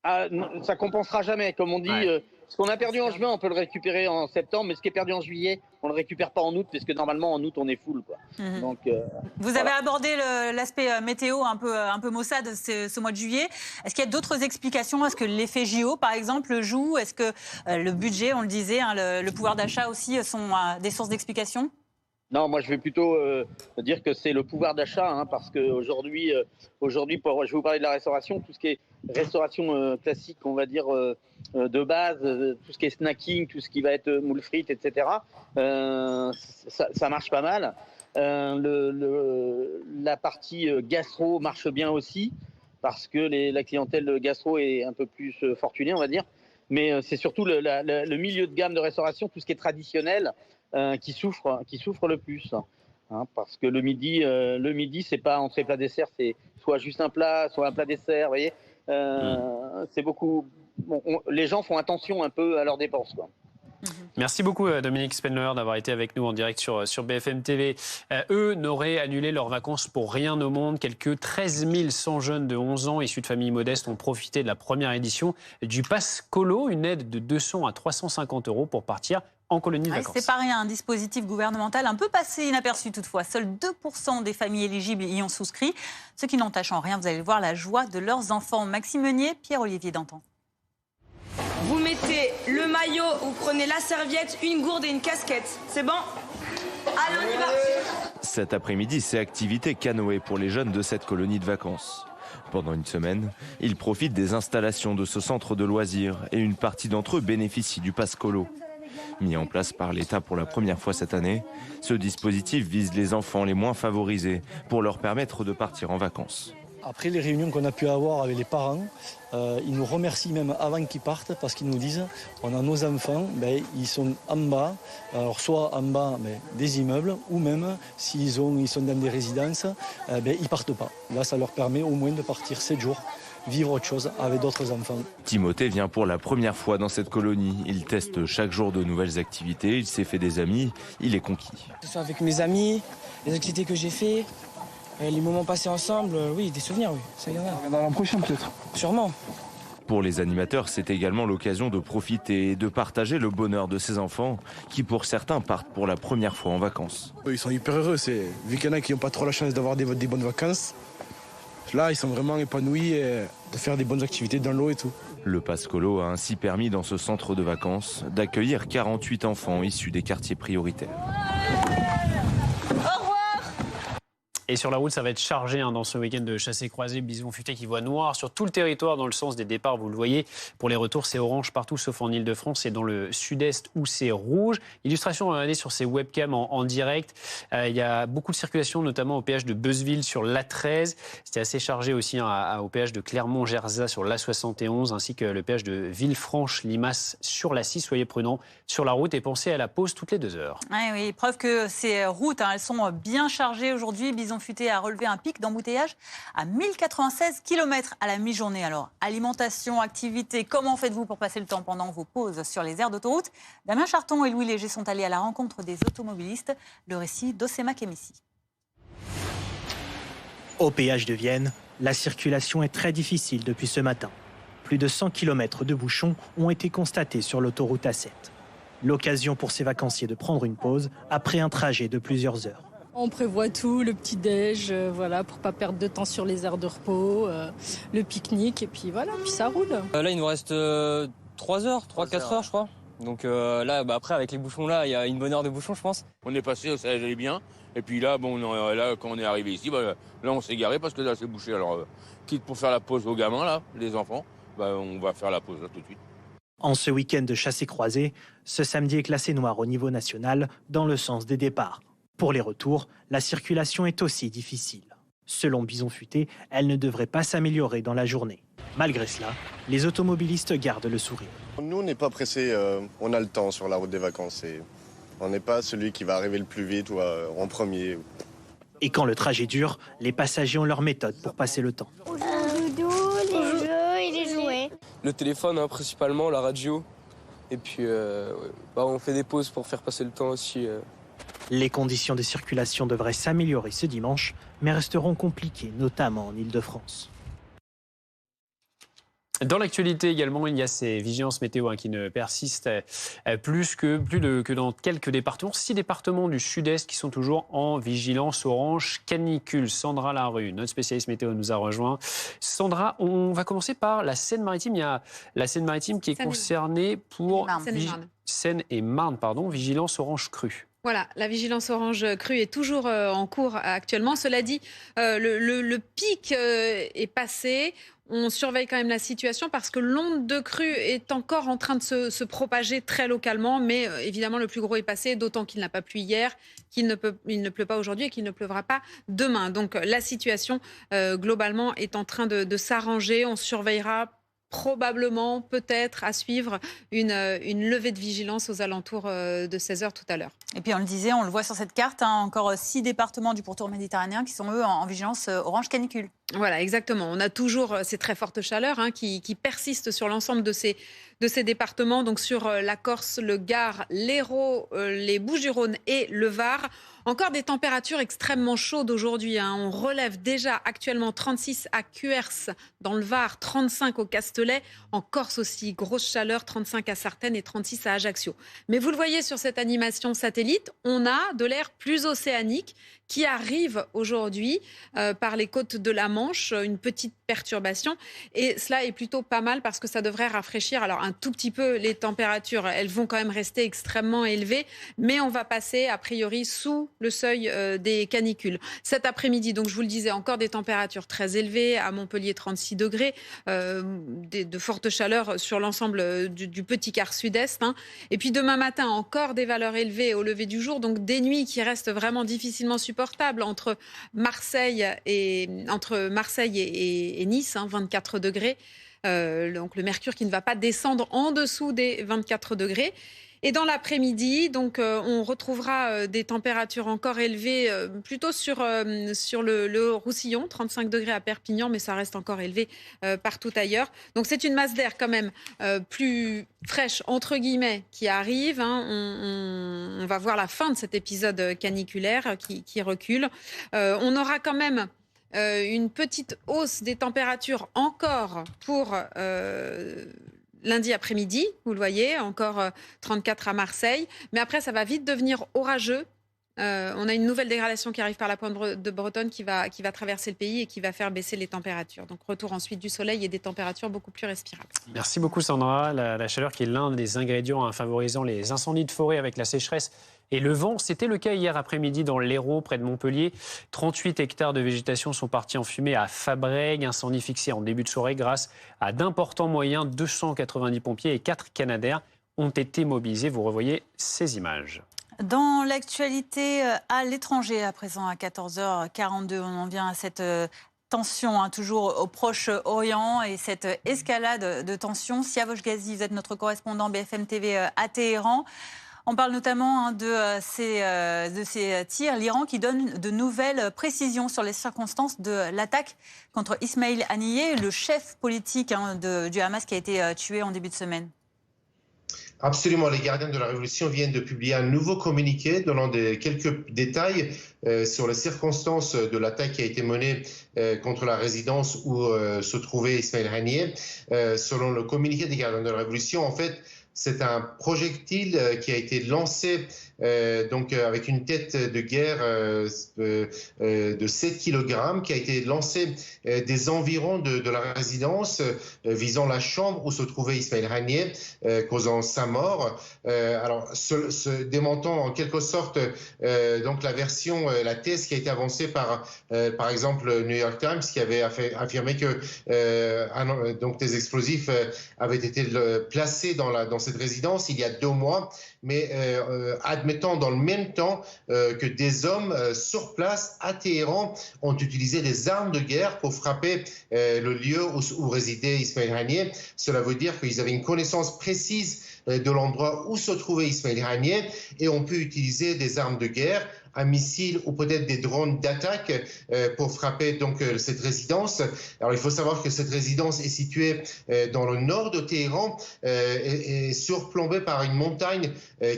Ah, non, ça compensera jamais, comme on dit. Ouais. Ce qu'on a perdu en juin, on peut le récupérer en septembre, mais ce qui est perdu en juillet, on le récupère pas en août, parce que normalement en août on est full, quoi. Donc, vous avez abordé l'aspect météo un peu maussade ce mois de juillet. Est-ce qu'il y a d'autres explications? Est-ce que l'effet JO, par exemple, joue? Est-ce que le budget, on le disait, le pouvoir d'achat aussi sont des sources d'explications? Non, moi je vais plutôt dire que c'est le pouvoir d'achat, parce qu'aujourd'hui, je vais vous parler de la restauration, tout ce qui est restauration classique, on va dire de base, tout ce qui est snacking, tout ce qui va être moules frites, etc. Ça marche pas mal. La partie gastro marche bien aussi, parce que la clientèle gastro est un peu plus fortunée, on va dire. Mais c'est surtout le milieu de gamme de restauration, tout ce qui est traditionnel, qui souffre le plus, parce que le midi c'est pas entrée plat dessert, c'est soit juste un plat, soit un plat dessert, vous voyez. C'est beaucoup. Les gens font attention un peu à leurs dépenses, quoi. Merci beaucoup Dominique Spendler d'avoir été avec nous en direct sur BFM TV. Eux n'auraient annulé leurs vacances pour rien au monde. Quelques 13 100 jeunes de 11 ans issus de familles modestes ont profité de la première édition du Pass Colo, une aide de 200 à 350 € pour partir en colonie de vacances. C'est pas rien, un dispositif gouvernemental un peu passé inaperçu toutefois. Seuls 2% des familles éligibles y ont souscrit. Ce qui n'entache en rien, vous allez voir la joie de leurs enfants. Maxime Meunier, Pierre-Olivier Dantan. Vous mettez le maillot, vous prenez la serviette, une gourde et une casquette. C'est bon? Allez, on y va. Cet après-midi, c'est activité canoë pour les jeunes de cette colonie de vacances. Pendant une semaine, ils profitent des installations de ce centre de loisirs et une partie d'entre eux bénéficient du Pass Colo. Mis en place par l'État pour la première fois cette année, ce dispositif vise les enfants les moins favorisés pour leur permettre de partir en vacances. Après les réunions qu'on a pu avoir avec les parents, ils nous remercient même avant qu'ils partent parce qu'ils nous disent on a nos enfants, ils sont en bas, alors soit en bas des immeubles ou même s'ils sont dans des résidences, ils partent pas. Là ça leur permet au moins de partir 7 jours, vivre autre chose avec d'autres enfants. Timothée vient pour la première fois dans cette colonie. Il teste chaque jour de nouvelles activités, il s'est fait des amis, il est conquis. Que ce soit avec mes amis, les activités que j'ai fait. Les moments passés ensemble, oui, des souvenirs, oui, ça y en a. Dans l'an prochain peut-être. Sûrement. Pour les animateurs, c'est également l'occasion de profiter et de partager le bonheur de ces enfants qui, pour certains, partent pour la première fois en vacances. Ils sont hyper heureux, vu qu'il y en a qui n'ont pas trop la chance d'avoir des bonnes vacances. Là, ils sont vraiment épanouis et de faire des bonnes activités dans l'eau et tout. Le Pass Colo a ainsi permis dans ce centre de vacances d'accueillir 48 enfants issus des quartiers prioritaires. Et sur la route, ça va être chargé dans ce week-end de chassé-croisé, bison futé qui voit noir sur tout le territoire dans le sens des départs, vous le voyez. Pour les retours, c'est orange partout sauf en Ile-de-France et dans le sud-est où c'est rouge. Illustration regardez sur ces webcams en direct. Il y a beaucoup de circulation, notamment au péage de Beuzeville sur l'A13. C'était assez chargé aussi au péage de Clermont-Gerzat sur l'A71 ainsi que le péage de Villefranche-Limace sur l'A6. Soyez prudents sur la route et pensez à la pause toutes les 2 heures. Oui, preuve que ces routes, elles sont bien chargées aujourd'hui. Bison futé a relevé un pic d'embouteillage à 1096 km à la mi-journée. Alors, alimentation, activité, comment faites-vous pour passer le temps pendant vos pauses sur les aires d'autoroute? Damien Charton et Louis Léger sont allés à la rencontre des automobilistes. Le récit d'Osema Kemissi. Au péage de Vienne, la circulation est très difficile depuis ce matin. Plus de 100 km de bouchons ont été constatés sur l'autoroute A7. L'occasion pour ces vacanciers de prendre une pause après un trajet de plusieurs heures. On prévoit tout, le petit-déj, voilà, pour pas perdre de temps sur les aires de repos, le pique-nique, et puis voilà, puis ça roule. Là, il nous reste 3 heures, 4 heures, je crois. Donc là, après, avec les bouchons là, il y a une bonne heure de bouchons, je pense. On est passé, ça allait bien. Et puis là, là, quand on est arrivé ici, là, on s'est garé parce que là, c'est bouché. Alors, quitte pour faire la pause aux gamins, là, les enfants, on va faire la pause là tout de suite. En ce week-end de chassé-croisé, ce samedi est classé noir au niveau national dans le sens des départs. Pour les retours, la circulation est aussi difficile. Selon Bison Futé, elle ne devrait pas s'améliorer dans la journée. Malgré cela, les automobilistes gardent le sourire. Nous, on n'est pas pressés, on a le temps sur la route des vacances. Et on n'est pas celui qui va arriver le plus vite ou en premier. Et quand le trajet dure, les passagers ont leur méthode pour passer le temps. Les jeux et les jouets. Le téléphone, principalement, la radio. Et puis, on fait des pauses pour faire passer le temps aussi. Les conditions de circulation devraient s'améliorer ce dimanche, mais resteront compliquées, notamment en Île-de-France. Dans l'actualité également, il y a ces vigilances météo qui ne persistent plus que dans quelques départements. 6 départements du sud-est qui sont toujours en vigilance orange canicule. Sandra Larue, notre spécialiste météo, nous a rejoint. Sandra, on va commencer par la Seine-Maritime. Il y a la Seine-Maritime qui est concernée pour Seine-et-Marne, vigilance orange crue. Voilà, la vigilance orange crue est toujours en cours actuellement. Cela dit, le pic est passé. On surveille quand même la situation parce que l'onde de crue est encore en train de se propager très localement. Mais évidemment, le plus gros est passé, d'autant qu'il n'a pas plu hier, qu'il ne pleut pas aujourd'hui et qu'il ne pleuvra pas demain. Donc la situation, globalement, est en train de s'arranger. On surveillera probablement, peut-être, à suivre une levée de vigilance aux alentours de 16h tout à l'heure. Et puis on le disait, on le voit sur cette carte, encore 6 départements du pourtour méditerranéen qui sont eux en vigilance orange canicule. Voilà, exactement. On a toujours ces très fortes chaleurs qui persistent sur l'ensemble de ces départements, donc sur la Corse, le Gard, l'Hérault, les Bouches-du-Rhône et le Var. Encore des températures extrêmement chaudes aujourd'hui. On relève déjà actuellement 36 à Cuers dans le Var, 35 au Castellet. En Corse aussi, grosse chaleur, 35 à Sartène et 36 à Ajaccio. Mais vous le voyez sur cette animation satellite, on a de l'air plus océanique qui arrive aujourd'hui par les côtes de la Manche, une petite perturbation. Et cela est plutôt pas mal parce que ça devrait rafraîchir. Alors un tout petit peu les températures, elles vont quand même rester extrêmement élevées, mais on va passer a priori sous le seuil des canicules. Cet après-midi, donc je vous le disais, encore des températures très élevées, à Montpellier 36 degrés, de fortes chaleurs sur l'ensemble du petit quart sud-est. Et puis demain matin, encore des valeurs élevées au lever du jour, donc des nuits qui restent vraiment difficilement supportables entre Marseille et Nice, 24 degrés. Donc le mercure qui ne va pas descendre en dessous des 24 degrés. Et dans l'après-midi, donc, on retrouvera des températures encore élevées plutôt sur le Roussillon, 35 degrés à Perpignan, mais ça reste encore élevé partout ailleurs. Donc c'est une masse d'air quand même plus fraîche, entre guillemets, qui arrive. On va voir la fin de cet épisode caniculaire qui recule. On aura quand même une petite hausse des températures encore pour lundi après-midi, vous le voyez, encore 34 à Marseille. Mais après, ça va vite devenir orageux. On a une nouvelle dégradation qui arrive par la pointe de Bretonne qui va traverser le pays et qui va faire baisser les températures. Donc retour ensuite du soleil et des températures beaucoup plus respirables. Merci beaucoup Sandra. La chaleur qui est l'un des ingrédients favorisant les incendies de forêt avec la sécheresse et le vent. C'était le cas hier après-midi dans l'Hérault, près de Montpellier. 38 hectares de végétation sont partis en fumée à Fabrègues. Incendie fixé en début de soirée grâce à d'importants moyens. 290 pompiers et 4 Canadair ont été mobilisés. Vous revoyez ces images. Dans l'actualité à l'étranger, à présent à 14h42, on en vient à cette tension, toujours au Proche-Orient et cette escalade de tension. Siavosh Ghazi, vous êtes notre correspondant BFM TV à Téhéran. On parle notamment de ces tirs. L'Iran qui donne de nouvelles précisions sur les circonstances de l'attaque contre Ismail Haniyeh, le chef politique du Hamas qui a été tué en début de semaine. Absolument, les gardiens de la révolution viennent de publier un nouveau communiqué donnant quelques détails sur les circonstances de l'attaque qui a été menée contre la résidence où se trouvait Ismail Haniyeh. Selon le communiqué des gardiens de la révolution, en fait, C'est un projectile qui a été lancé donc avec une tête de guerre de 7 kg qui a été lancé des environs de la résidence visant la chambre où se trouvait Ismail Haniyeh, causant sa mort. Alors, démentant en quelque sorte donc la version, la thèse qui a été avancée par exemple le New York Times, qui avait affirmé que donc des explosifs avaient été placés dans cette résidence il y a 2 mois, mais admettant dans le même temps que des hommes sur place à Téhéran ont utilisé des armes de guerre pour frapper le lieu où résidait Ismail Haniyeh. Cela veut dire qu'ils avaient une connaissance précise de l'endroit où se trouvait Ismail Haniyeh et ont pu utiliser des armes de guerre, un missile ou peut-être des drones d'attaque pour frapper donc cette résidence. Alors il faut savoir que cette résidence est située dans le nord de Téhéran et surplombée par une montagne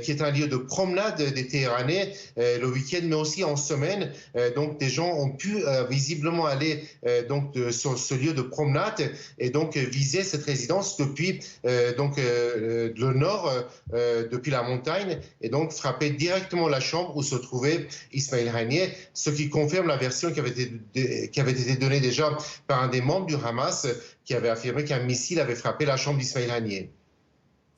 qui est un lieu de promenade des Téhéranais le week-end mais aussi en semaine. Donc des gens ont pu visiblement aller donc sur ce lieu de promenade et donc viser cette résidence depuis donc le nord, depuis la montagne, et donc frapper directement la chambre où se trouvait Ismail Haniyeh, ce qui confirme la version qui avait été donnée déjà par un des membres du Hamas qui avait affirmé qu'un missile avait frappé la chambre d'Ismail Haniyeh.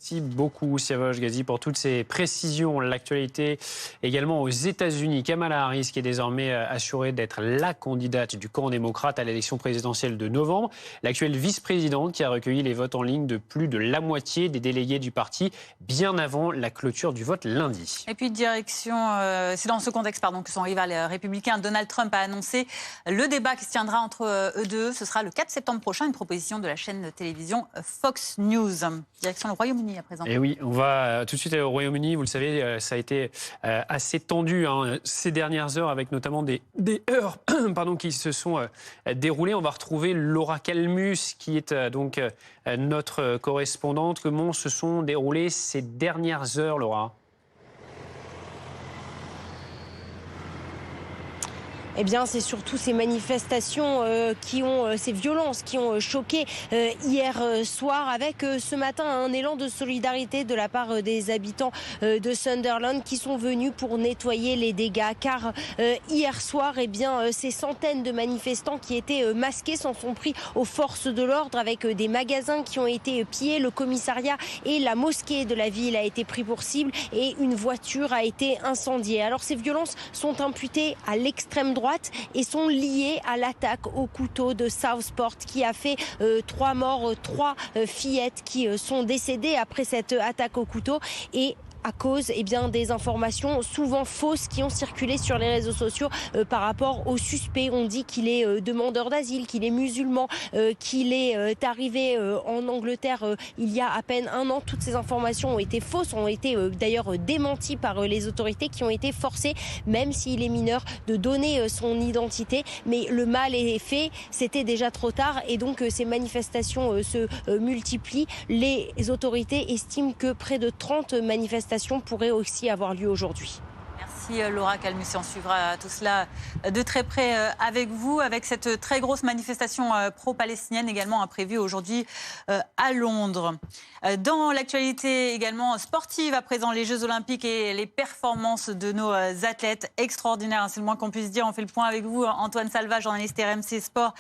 Merci beaucoup, Siavash Ghazi, pour toutes ces précisions. L'actualité également aux États-Unis. Kamala Harris, qui est désormais assurée d'être la candidate du camp démocrate à l'élection présidentielle de novembre. L'actuelle vice-présidente qui a recueilli les votes en ligne de plus de la moitié des délégués du parti, bien avant la clôture du vote lundi. Et puis direction, c'est dans ce contexte que son rival républicain Donald Trump a annoncé le débat qui se tiendra entre eux deux. Ce sera le 4 septembre prochain, une proposition de la chaîne de télévision Fox News. Direction le Royaume-Uni à présent. Et oui, on va tout de suite aller au Royaume-Uni. Vous le savez, ça a été assez tendu ces dernières heures, avec notamment des heures qui se sont déroulées. On va retrouver Laura Calmus, qui est donc notre correspondante. Comment se sont déroulées ces dernières heures, Laura ? Eh bien, c'est surtout ces manifestations ces violences qui ont choqué hier soir, avec ce matin un élan de solidarité de la part des habitants de Sunderland qui sont venus pour nettoyer les dégâts. Car hier soir, ces centaines de manifestants qui étaient masqués s'en sont pris aux forces de l'ordre, avec des magasins qui ont été pillés, le commissariat et la mosquée de la ville a été pris pour cible et une voiture a été incendiée. Alors, ces violences sont imputées à l'extrême droite et sont liées à l'attaque au couteau de Southport qui a fait 3 morts, 3 fillettes qui sont décédées après cette attaque au couteau, et à cause des informations souvent fausses qui ont circulé sur les réseaux sociaux par rapport au suspect. On dit qu'il est demandeur d'asile, qu'il est musulman, qu'il est arrivé en Angleterre il y a à peine 1 an. Toutes ces informations ont été fausses, ont été d'ailleurs démenties par les autorités qui ont été forcées, même s'il est mineur, de donner son identité. Mais le mal est fait, c'était déjà trop tard, et donc ces manifestations se multiplient. Les autorités estiment que près de 30 manifestations pourrait aussi avoir lieu aujourd'hui. Merci Laura Calmus, et on suivra tout cela de très près avec vous, avec cette très grosse manifestation pro-palestinienne également prévue aujourd'hui à Londres. Dans l'actualité également sportive, à présent, les Jeux Olympiques et les performances de nos athlètes extraordinaires, c'est le moins qu'on puisse dire. On fait le point avec vous, Antoine Salva, journaliste RMC Sport,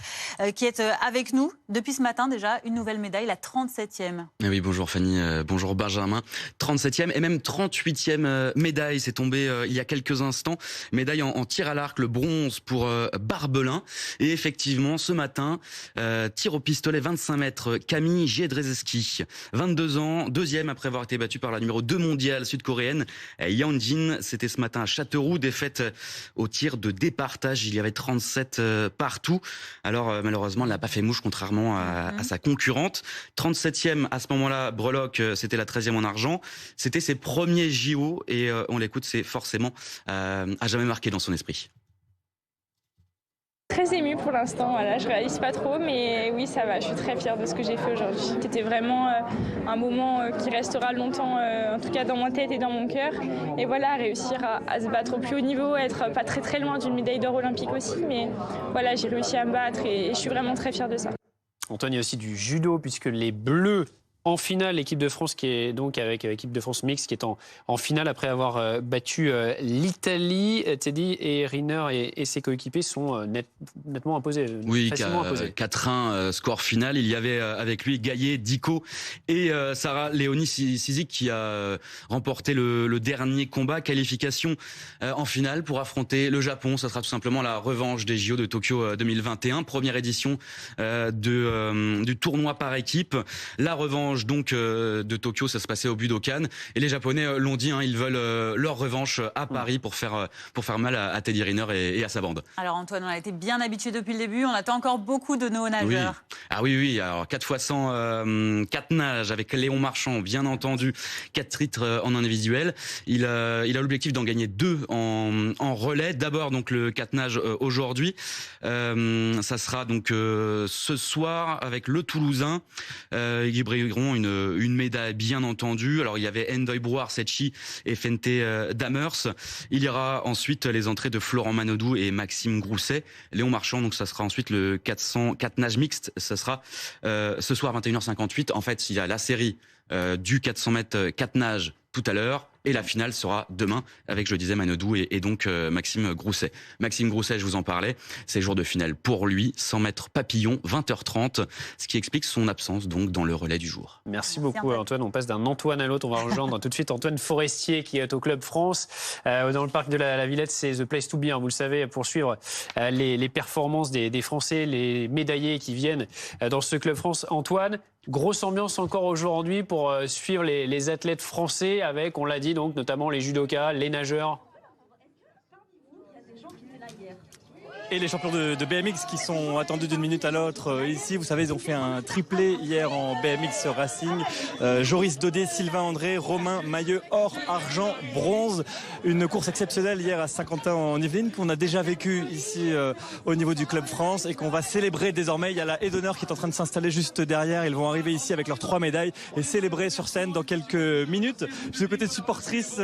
qui est avec nous depuis ce matin déjà. Une nouvelle médaille, la 37e. Oui, bonjour Fanny, bonjour Benjamin. 37e et même 38e médaille, c'est tombé il y a quelques instants. Médaille en tir à l'arc, le bronze pour Barbelin. Et effectivement, ce matin, tir au pistolet 25 mètres, Camille Jedrzejewski, 22 ans, deuxième après avoir été battue par la numéro 2 mondiale sud-coréenne, Yeonjin. C'était ce matin à Châteauroux, défaite au tir de départage. Il y avait 37 partout. Alors malheureusement, elle n'a pas fait mouche, contrairement à sa concurrente. 37e à ce moment-là, Breloque, c'était la 13e en argent. C'était ses premiers JO et on l'écoute, c'est forcément à jamais marqué dans son esprit. Très émue pour l'instant, voilà, je réalise pas trop, mais oui, ça va, je suis très fière de ce que j'ai fait aujourd'hui. C'était vraiment un moment qui restera longtemps, en tout cas dans ma tête et dans mon cœur. Et voilà, réussir à se battre au plus haut niveau, être pas très très loin d'une médaille d'or olympique aussi, mais voilà, j'ai réussi à me battre et je suis vraiment très fière de ça. Antoine, il y a aussi du judo, puisque les Bleus En finale, l'équipe de France qui est donc avec l'équipe de France mixte qui est en finale après avoir battu l'Italie. Teddy et Riner et ses coéquipiers sont nettement imposés. Oui, facilement imposés. 4-1 score final. Il y avait avec lui Gaillet, Dicot et Sarah Léonie Sizik qui a remporté le dernier combat. Qualification en finale pour affronter le Japon. Ça sera tout simplement la revanche des JO de Tokyo 2021. Première édition du tournoi par équipe. La revanche donc de Tokyo, ça se passait au Budokan et les Japonais l'ont dit, ils veulent leur revanche à Paris pour faire mal à Teddy Riner et à sa bande. Alors Antoine, on a été bien habitué depuis le début, on attend encore beaucoup de nos nageurs. Oui. Ah oui, alors 4x100 4 nages avec Léon Marchand, bien entendu, 4 titres en individuel. Il a l'objectif d'en gagner 2 en relais. D'abord donc le 4 nages aujourd'hui, ça sera donc ce soir avec le Toulousain. Ils brilleront une médaille bien entendu. Alors il y avait Ndoye Brouard Setchi et Fente Damers. Il y aura ensuite les entrées de Florent Manodou et Maxime Grousset. Léon Marchand, donc ça sera ensuite le 4 nages mixte. Ça sera ce soir 21h58. En fait, il y a la série du 400 mètres 4 nages tout à l'heure. Et la finale sera demain avec, je disais, Manodou et donc Maxime Grousset. Maxime Grousset, je vous en parlais, c'est jour de finale pour lui, 100 mètres papillon, 20h30, ce qui explique son absence donc dans le relais du jour. Merci beaucoup Antoine. On passe d'un Antoine à l'autre. On va rejoindre tout de suite Antoine Forestier qui est au Club France. Dans le parc de la Villette, c'est the place to be, vous le savez, pour suivre les performances des Français, les médaillés qui viennent dans ce Club France. Antoine, grosse ambiance encore aujourd'hui pour suivre les athlètes français avec, on l'a dit, donc notamment les judokas, les nageurs. Et les champions de BMX qui sont attendus d'une minute à l'autre ici. Vous savez, ils ont fait un triplé hier en BMX Racing. Joris Daudet, Sylvain André, Romain Mailleux, or, argent, bronze. Une course exceptionnelle hier à Saint-Quentin en Yvelines qu'on a déjà vécu ici au niveau du Club France et qu'on va célébrer désormais. Il y a la haie d'honneur qui est en trarait de s'installer juste derrière. Ils vont arriver ici avec leurs 3 médailles et célébrer sur scène dans quelques minutes. Je suis aux côtés de supportrices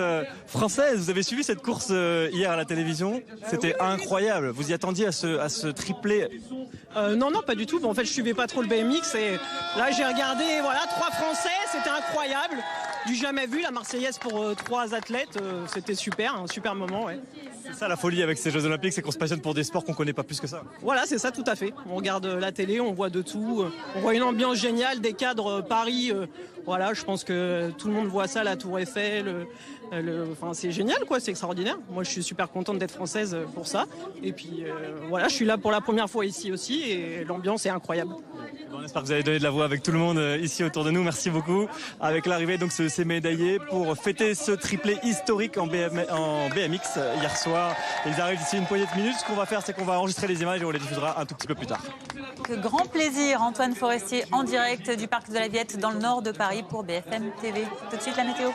françaises. Vous avez suivi cette course hier à la télévision. C'était incroyable. Vous y attendiez à ce triplé? Non, pas du tout. En fait, je suivais pas trop le BMX et là, j'ai regardé, 3 Français, c'était incroyable. Du jamais vu, la Marseillaise pour 3 athlètes, c'était super, un super moment, ouais. C'est ça la folie avec ces Jeux Olympiques, c'est qu'on se passionne pour des sports qu'on connaît pas plus que ça. Voilà, c'est ça, tout à fait. On regarde la télé, on voit de tout, on voit une ambiance géniale, des cadres Paris. Voilà, je pense que tout le monde voit ça, la Tour Eiffel. C'est génial, c'est extraordinaire. Moi, je suis super contente d'être française pour ça. Et puis, je suis là pour la première fois ici aussi et l'ambiance est incroyable. On espère que vous allez donner de la voix avec tout le monde ici autour de nous. Merci beaucoup. Avec l'arrivée donc ces médaillés pour fêter ce triplé historique en BMX hier soir. Ils arrivent d'ici une poignée de minutes. Ce qu'on va faire, c'est qu'on va enregistrer les images et on les diffusera un tout petit peu plus tard. Que grand plaisir, Antoine Forestier en direct du parc de la Villette dans le nord de Paris pour BFM TV. Tout de suite la météo.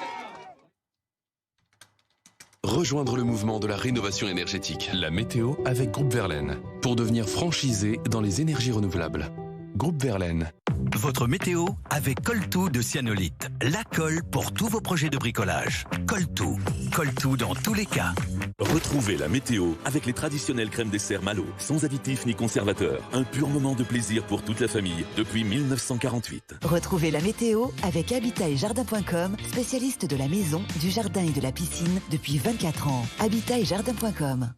Rejoindre le mouvement de la rénovation énergétique. La météo avec Groupe Verlaine. Pour devenir franchisé dans les énergies renouvelables. Groupe Verlaine. Votre météo avec Coltou de Cyanolite. La colle pour tous vos projets de bricolage. Coltou. Coltou dans tous les cas. Retrouvez la météo avec les traditionnelles crèmes dessert Malo, sans additifs ni conservateurs. Un pur moment de plaisir pour toute la famille depuis 1948. Retrouvez la météo avec Habitat et Jardin.com, spécialiste de la maison, du jardin et de la piscine depuis 24 ans. Habitat et Jardin.com.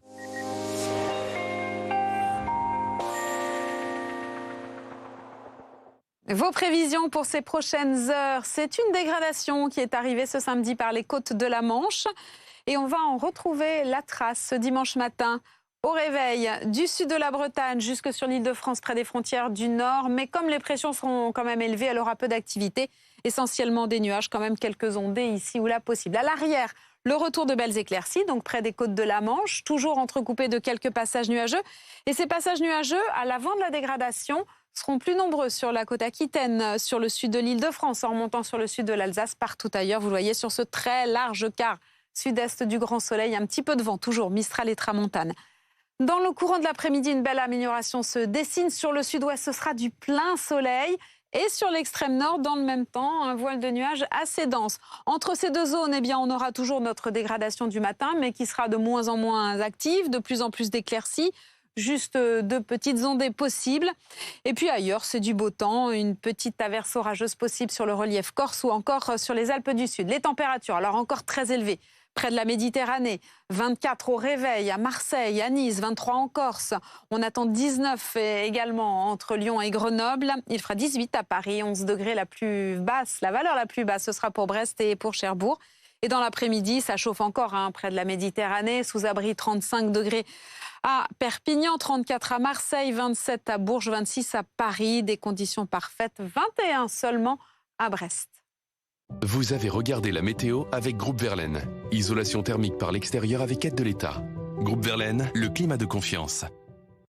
Vos prévisions pour ces prochaines heures, c'est une dégradation qui est arrivée ce samedi par les côtes de la Manche. Et on va en retrouver la trace ce dimanche matin au réveil du sud de la Bretagne jusque sur l'Île-de-France près des frontières du nord. Mais comme les pressions seront quand même élevées, elle aura peu d'activité. Essentiellement des nuages, quand même quelques ondées ici ou là possibles. À l'arrière, le retour de belles éclaircies, donc près des côtes de la Manche, toujours entrecoupés de quelques passages nuageux. Et ces passages nuageux, à l'avant de la dégradation, seront plus nombreux sur la côte aquitaine, sur le sud de l'Île-de-France, en remontant sur le sud de l'Alsace, partout ailleurs. Vous le voyez sur ce très large quart sud-est du Grand Soleil, un petit peu de vent, toujours Mistral et Tramontane. Dans le courant de l'après-midi, une belle amélioration se dessine. Sur le sud-ouest, ce sera du plein soleil. Et sur l'extrême nord, dans le même temps, un voile de nuages assez dense. Entre ces deux zones, on aura toujours notre dégradation du matin, mais qui sera de moins en moins active, de plus en plus d'éclaircies, juste de petites ondées possibles. Et puis ailleurs, c'est du beau temps, une petite averse orageuse possible sur le relief corse ou encore sur les Alpes du Sud. Les températures, alors encore très élevées. Près de la Méditerranée, 24 au réveil, à Marseille, à Nice, 23 en Corse. On attend 19 également entre Lyon et Grenoble. Il fera 18 à Paris, 11 degrés la plus basse. La valeur la plus basse, ce sera pour Brest et pour Cherbourg. Et dans l'après-midi, ça chauffe encore près de la Méditerranée, sous abri 35 degrés à Perpignan, 34 à Marseille, 27 à Bourges, 26 à Paris. Des conditions parfaites, 21 seulement à Brest. Vous avez regardé la météo avec Groupe Verlaine. Isolation thermique par l'extérieur avec aide de l'État. Groupe Verlaine, le climat de confiance.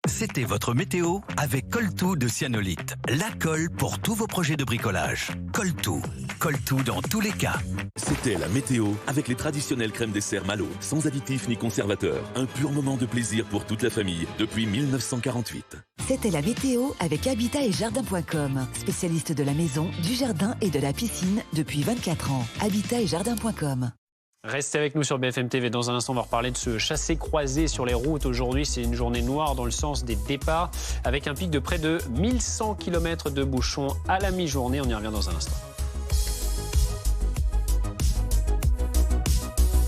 C'était votre météo avec Coltou de Cyanolite. La colle pour tous vos projets de bricolage. Coltou. Coltou dans tous les cas. C'était la météo avec les traditionnelles crèmes dessert Malo, sans additifs ni conservateurs. Un pur moment de plaisir pour toute la famille depuis 1948. C'était la météo avec Habitat et Jardin.com, spécialiste de la maison, du jardin et de la piscine depuis 24 ans. Habitat et Jardin.com. Restez avec nous sur BFM TV. Dans un instant, on va reparler de ce chassé-croisé sur les routes. Aujourd'hui, c'est une journée noire dans le sens des départs, avec un pic de près de 1100 km de bouchons à la mi-journée. On y revient dans un instant.